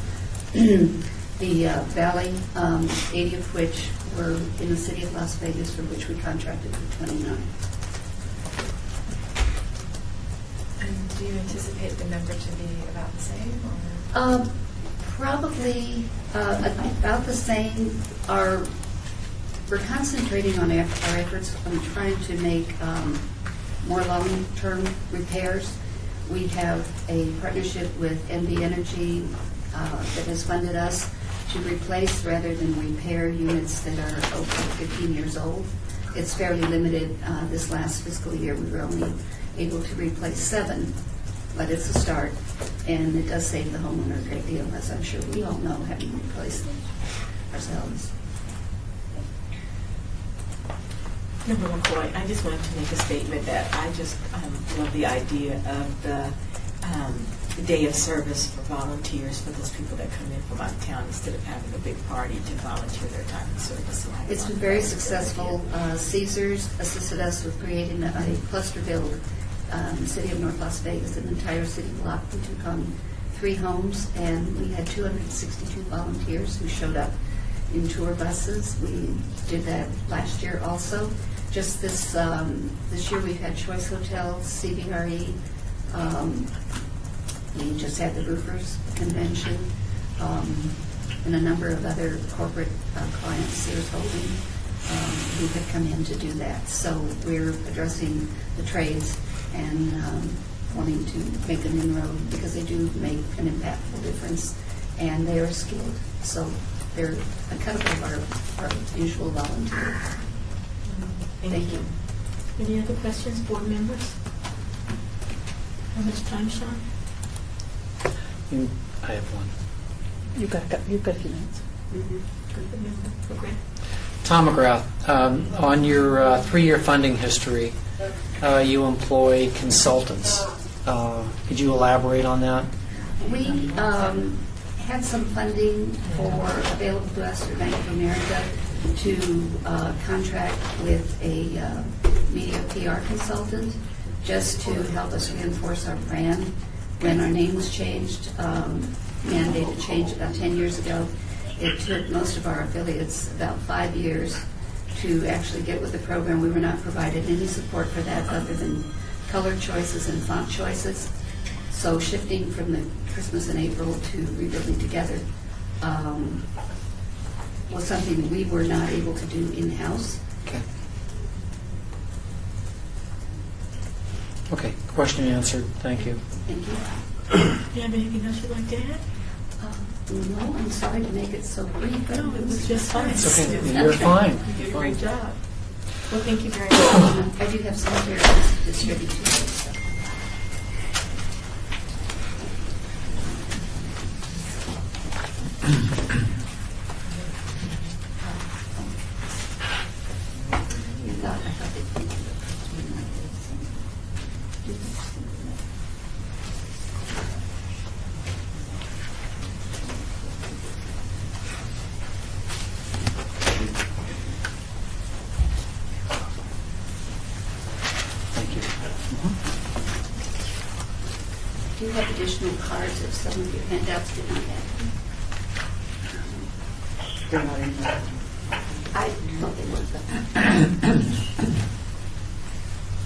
the valley, 80 of which were in the city of Las Vegas, for which we contracted for 29. And do you anticipate the number to be about the same? Or? Probably about the same. We're concentrating on our efforts on trying to make more long-term repairs. We have a partnership with NV Energy that has funded us to replace rather than repair units that are over 15 years old. It's fairly limited. This last fiscal year, we were only able to replace 7, but it's a start, and it does save the homeowner a great deal, as I'm sure we all know, having replaced them ourselves. Member McCoy, I just wanted to make a statement that I just love the idea of the day of service for volunteers, for those people that come in from out of town, instead of having a big party to volunteer their time in service. It's been very successful. Caesars assisted us with creating a cluster build in the city of North Las Vegas, an entire city block. We took on 3 homes, and we had 262 volunteers who showed up in tour buses. We did that last year also. Just this year, we've had Choice Hotels, CBRE. We just had the Roofers Convention, and a number of other corporate clients, Sears Holding, who have come in to do that. So we're addressing the trades and wanting to make an inroad, because they do make an impactful difference, and they are skilled. So they're a couple of our usual volunteers. Thank you. Any other questions, board members? How much time, Sean? I have one. You've got a few minutes. Okay. Tom McGrath, on your 3-year funding history, you employ consultants. Could you elaborate on that? We had some funding available to us through Bank of America to contract with a media PR consultant just to help us reinforce our brand. When our name was changed, mandated change about 10 years ago, it took most of our affiliates about 5 years to actually get with the program. We were not provided any support for that other than color choices and font choices. So shifting from the Christmas in April to Rebuilding Together was something we were not able to do in-house. Okay. Okay, question answered. Thank you. Thank you. Do you have anything else you'd like to add? No, I'm sorry to make it so brief. But No, it was just fine. It's okay. You're fine. You did a great job. Well, thank you very much. I do have some here to distribute to you. So. Do you have additional cards if some of your handouts did not have them? They're not in there. I thought they were.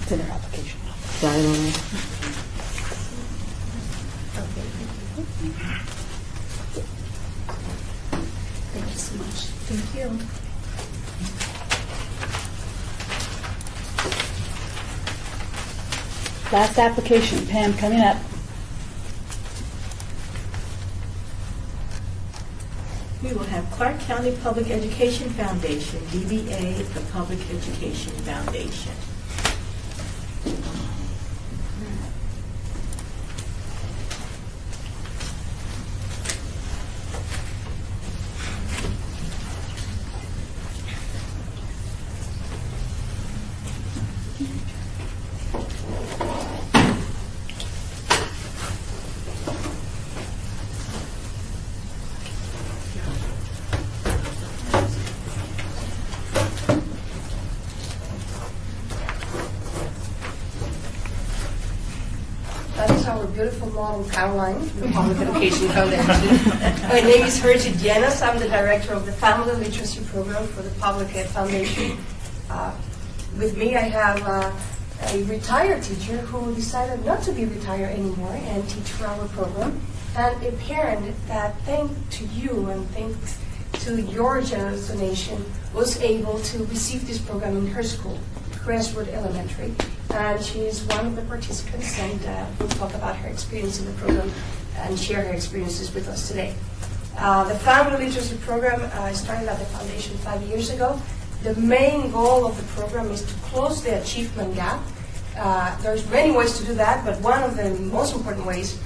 It's in their application. Thank you so much. Thank you. Last application, Pam, coming up. We will have Clark County Public Education Foundation, DBA, the Public Education Foundation. That is our beautiful model, Caroline, from Public Education Foundation. My name is Hergy Dienas. I'm the director of the Family Literacy Program for the Public Ed Foundation. With me, I have a retired teacher who decided not to be retired anymore and teach for our program, and a parent that, thanks to you and thanks to your generous donation, was able to receive this program in her school, Crestwood Elementary, and she is one of the participants and will talk about her experience in the program and share her experiences with us today. The Family Literacy Program started at the foundation 5 years ago. The main goal of the program is to close the achievement gap. There's many ways to do that, but one of the most important ways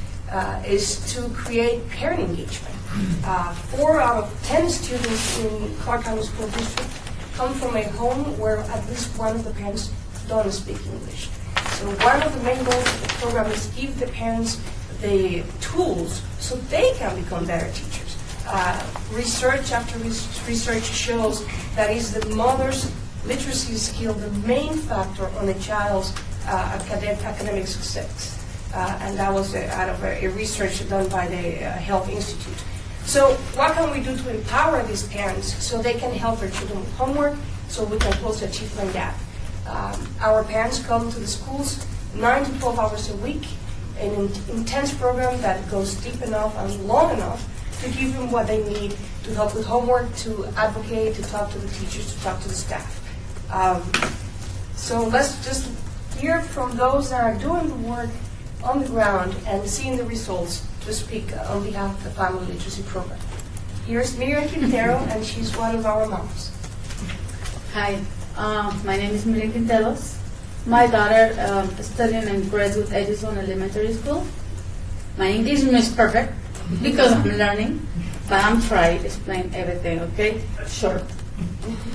is to create parent engagement. 4 out of 10 students in Clark County School District come from a home where at least one of the parents don't speak English. So one of the main goals of the program is give the parents the tools so they can become better teachers. Research after research shows that is the mother's literacy skill the main factor on a child's academic success. And that was out of a research done by the Health Institute. So what can we do to empower these parents so they can help their children with homework so we can close the achievement gap? Our parents come to the schools 9 to 12 hours a week, an intense program that goes deep enough and long enough to give them what they need to help with homework, to advocate, to talk to the teachers, to talk to the staff. So let's just hear from those that are doing the work on the ground and seeing the results to speak on behalf of the Family Literacy Program. Here's Miriam Quintero, and she's one of our moms. Hi, my name is Miriam Quinteros. My daughter studying in Crestwood Edison Elementary School. My English is perfect because I'm learning, but I'm trying to explain everything, okay? Short.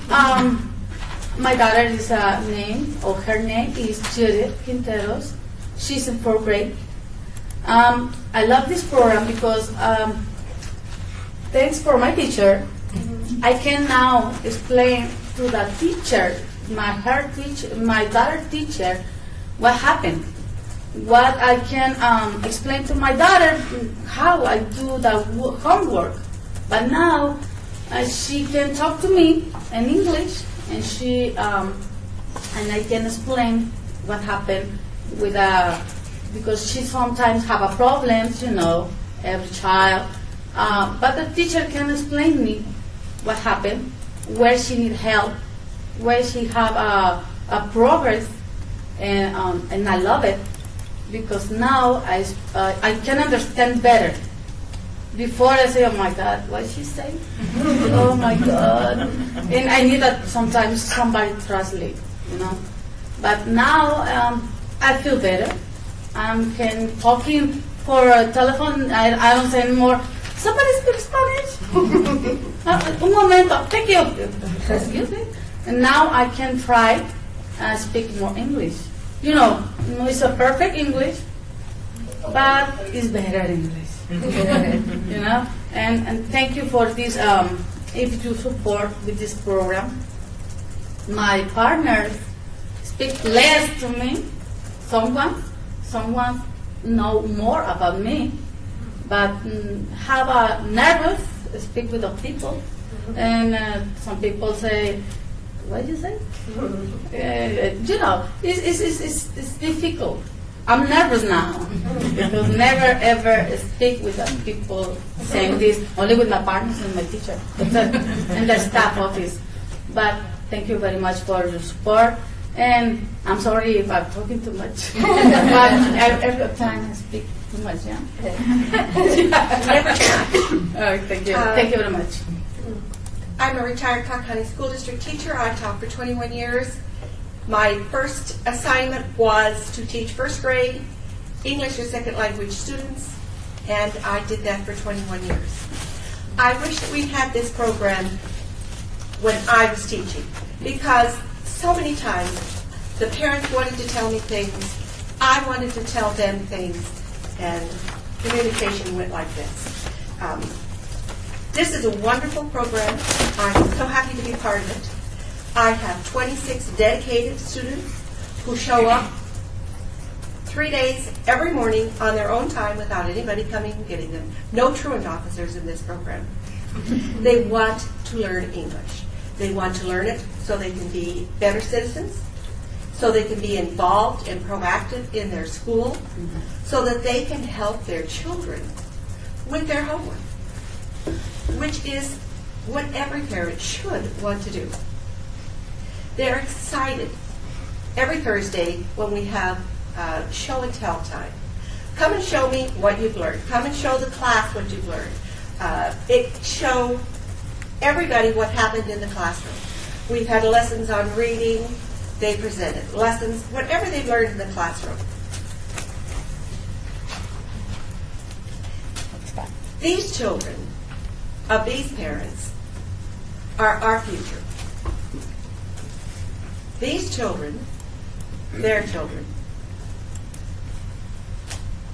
My daughter is her name is Judith Quinteros. She's in 4th grade. I love this program because thanks for my teacher, I can now explain to the teacher, my daughter teacher, what happened. What I can explain to my daughter how I do the homework. But now she can talk to me in English and she and I can explain what happened with because she sometimes have a problems, every child. But the teacher can explain me what happened, where she need help, where she have a progress, and I love it because now I can understand better. Before I say, oh my God, what she say? Oh my God. And I need that sometimes somebody translate, But now I feel better. I can talking for a telephone. I don't say anymore, somebody speak Spanish. Un momento, thank you. Excuse me. And now I can try speak more English. It's a perfect English, but it's better English. And thank you for this, if you support with this program. My partners speak less to me. Someone know more about me, but have a nervous speak with the people. And some people say, what do you say? It's difficult. I'm nervous now because never ever speak with the people saying this, only with my partners and my teacher and the staff office. But thank you very much for your support. And I'm sorry if I'm talking too much. But every time I speak too much, yeah? Never try. Oh, thank you. Thank you very much. I'm a retired Clark County School District teacher. I've taught for 21 years. My first assignment was to teach first grade English as second language students, and I did that for 21 years. I wish that we had this program when I was teaching, because so many times the parents wanted to tell me things, I wanted to tell them things, and communication went like this. This is a wonderful program. I'm so happy to be part of it. I have 26 dedicated students who show up 3 days every morning on their own time without anybody coming and getting them. No truant officers in this program. They want to learn English. They want to learn it so they can be better citizens, so they can be involved and proactive in their school, so that they can help their children with their homework, which is what every parent should want to do. They're excited every Thursday when we have show and tell time. Come and show me what you've learned. Come and show the class what you've learned. Show everybody what happened in the classroom. We've had lessons on reading. They presented lessons, whatever they've learned in the classroom. These children of these parents are our future. These children, their children,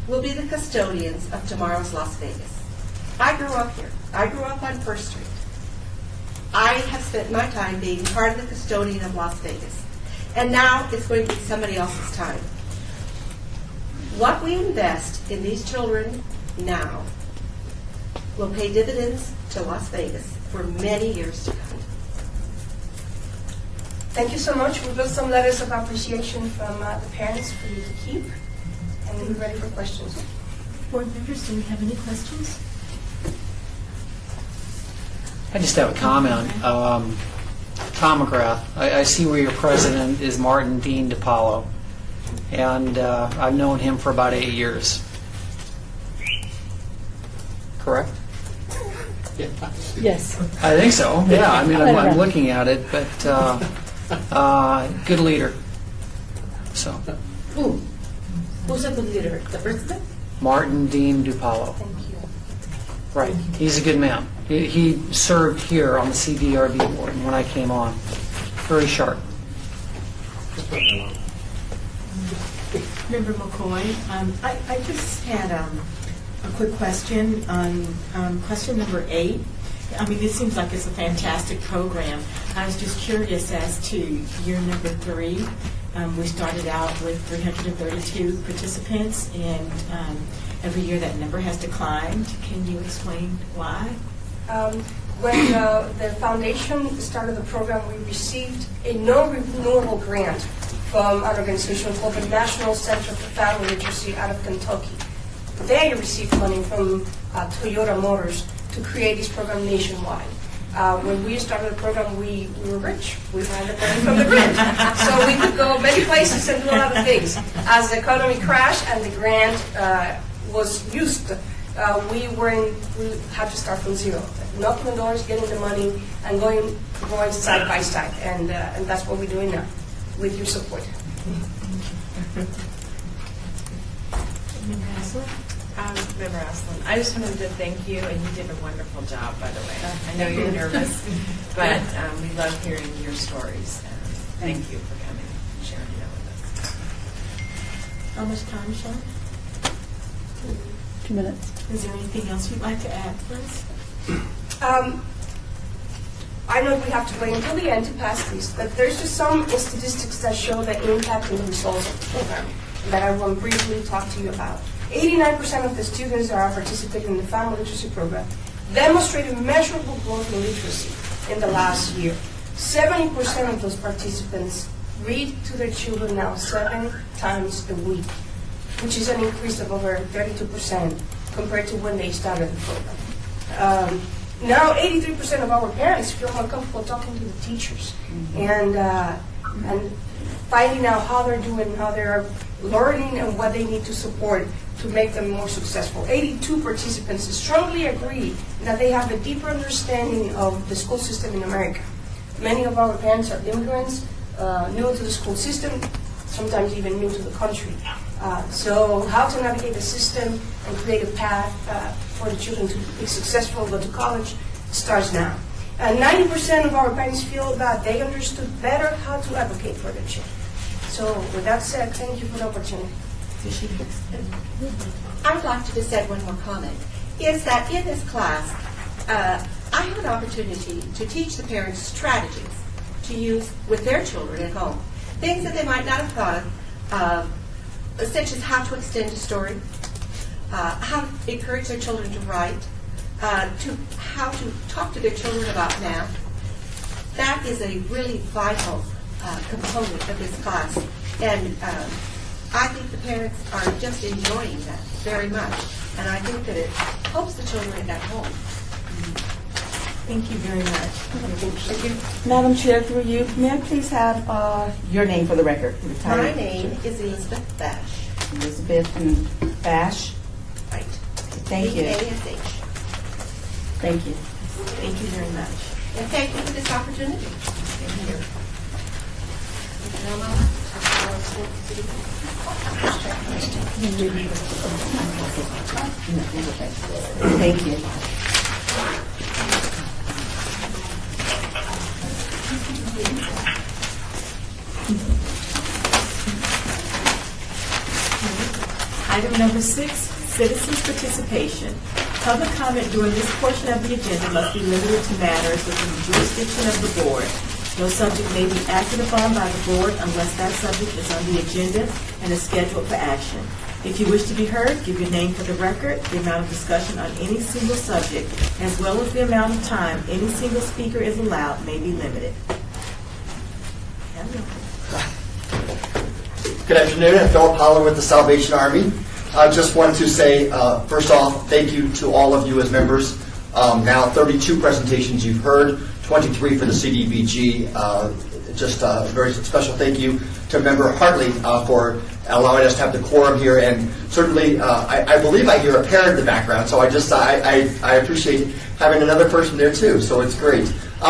will be the custodians of tomorrow's Las Vegas. I grew up here. I grew up on First Street. I have spent my time being part of the custodian of Las Vegas. And now it's going to be somebody else's time. What we invest in these children now will pay dividends to Las Vegas for many years to come. Thank you so much. We got some letters of appreciation from the parents for you to keep, and we're ready for questions. Board members, do we have any questions? I just have a comment. Tom McGrath, I see where your president is Martin Dean DiPaolo, and I've known him for about 8 years. Correct? Yes. I think so. Yeah, I mean, I'm looking at it, but good leader. So. Who's a good leader? The president? Martin Dean DiPaolo. Thank you. Right. He's a good man. He served here on the CDRB board when I came on. Very sharp. Member McCoy, I just had a quick question on question number 8. I mean, this seems like it's a fantastic program. I was just curious as to year number 3. We started out with 332 participants, and every year that number has declined. Can you explain why? when the foundation started the program, we received a non-renewable grant from an organization called the National Center for Family Literacy out of Kentucky. They received money from Toyota Motors to create this program nationwide. When we started the program, we were rich. We had the money from the grant. So we could go many places and do a lot of things. As the economy crashed and the grant was used, we had to start from zero. Knocking the doors, getting the money, and going side by side. And that's what we're doing now, with your support. Member Aslan, I just wanted to thank you, and you did a wonderful job, by the way. I know you're nervous, but we love hearing your stories. Thank you for coming and sharing that with us. How much time, Sean? 2 minutes. Is there anything else you'd like to add, please? I know we have to wait until the end to pass these, but there's just some statistics that show the impact and the results of the program that I will briefly talk to you about. 89% of the students that are participating in the Family Literacy Program demonstrated measurable growth in literacy in the last year. 70% of those participants read to their children now 7 times a week, which is an increase of over 32% compared to when they started the program. Now 83% of our parents feel more comfortable talking to the teachers and finding out how they're doing, how they're learning, and what they need to support to make them more successful. 82 participants strongly agree that they have a deeper understanding of the school system in America. Many of our parents are immigrants, new to the school system, sometimes even new to the country. So how to navigate the system and create a path for the children to be successful, go to college, starts now. And 90% of our parents feel that they understood better how to advocate for their children. So with that said, thank you for the opportunity. I would like to just add one more comment, is that in this class, I have an opportunity to teach the parents strategies to use with their children at home. Things that they might not have thought of, such as how to extend a story, how to encourage their children to write, to how to talk to their children about math. That is a really vital component of this class. And I think the parents are just enjoying that very much. And I think that it helps the children at home. Thank you very much. Madam Chair, through you, may I please have your name for the record? My name is Elizabeth Bash. Elizabeth Bash. Right. Thank you. B-A-S-H. Thank you. Thank you very much. And thank you for this opportunity. Thank you. Thank you. Item number 6, citizens' participation. Public comment during this portion of the agenda must be limited to matters within the jurisdiction of the board. No subject may be acted upon by the board unless that subject is on the agenda and is scheduled for action. If you wish to be heard, give your name for the record. The amount of discussion on any single subject, as well as the amount of time any single speaker is allowed, may be limited. Good afternoon. I'm Philip Holler with the Salvation Army. I just want to say, first off, thank you to all of you as members. Now 32 presentations you've heard, 23 for the CDBG. Just a very special thank you to Member Hartley for allowing us to have the quorum here. And certainly, I believe I hear a parent in the background, so I appreciate having another person there too, so it's great.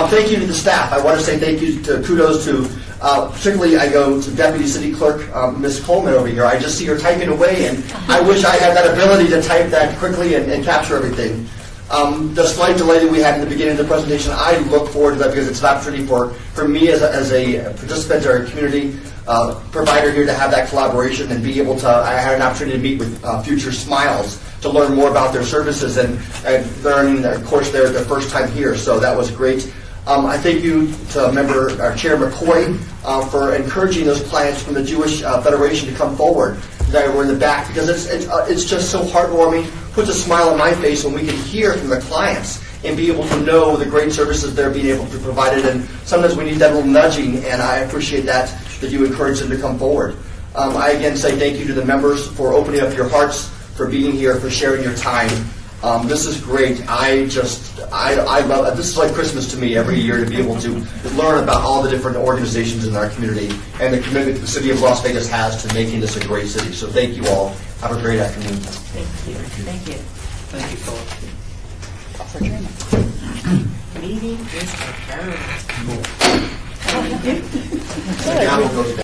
Thank you to the staff. I want to say thank you to kudos to particularly I go to Deputy City Clerk Ms. Coleman over here. I just see her typing away, and I wish I had that ability to type that quickly and capture everything. The slight delay that we had in the beginning of the presentation, I look forward to that because it's an opportunity for me as a participant or a community provider here to have that collaboration and be able to, I had an opportunity to meet with Future Smiles to learn more about their services and learning, of course, their first time here, so that was great. I thank you to Member Chair McCoy for encouraging those clients from the Jewish Federation to come forward that were in the back, because it's just so heartwarming, puts a smile on my face when we can hear from the clients and be able to know the great services they're being able to provide it. And sometimes we need that little nudging, and I appreciate that you encourage them to come forward. I again say thank you to the members for opening up your hearts, for being here, for sharing your time. This is great. I love it. This is like Christmas to me every year, to be able to learn about all the different organizations in our community and the commitment the city of Las Vegas has to making this a great city. So thank you all. Have a great afternoon. Thank you. Thank you. Thank you, Philip. Meeting is adjourned. The gavel goes down.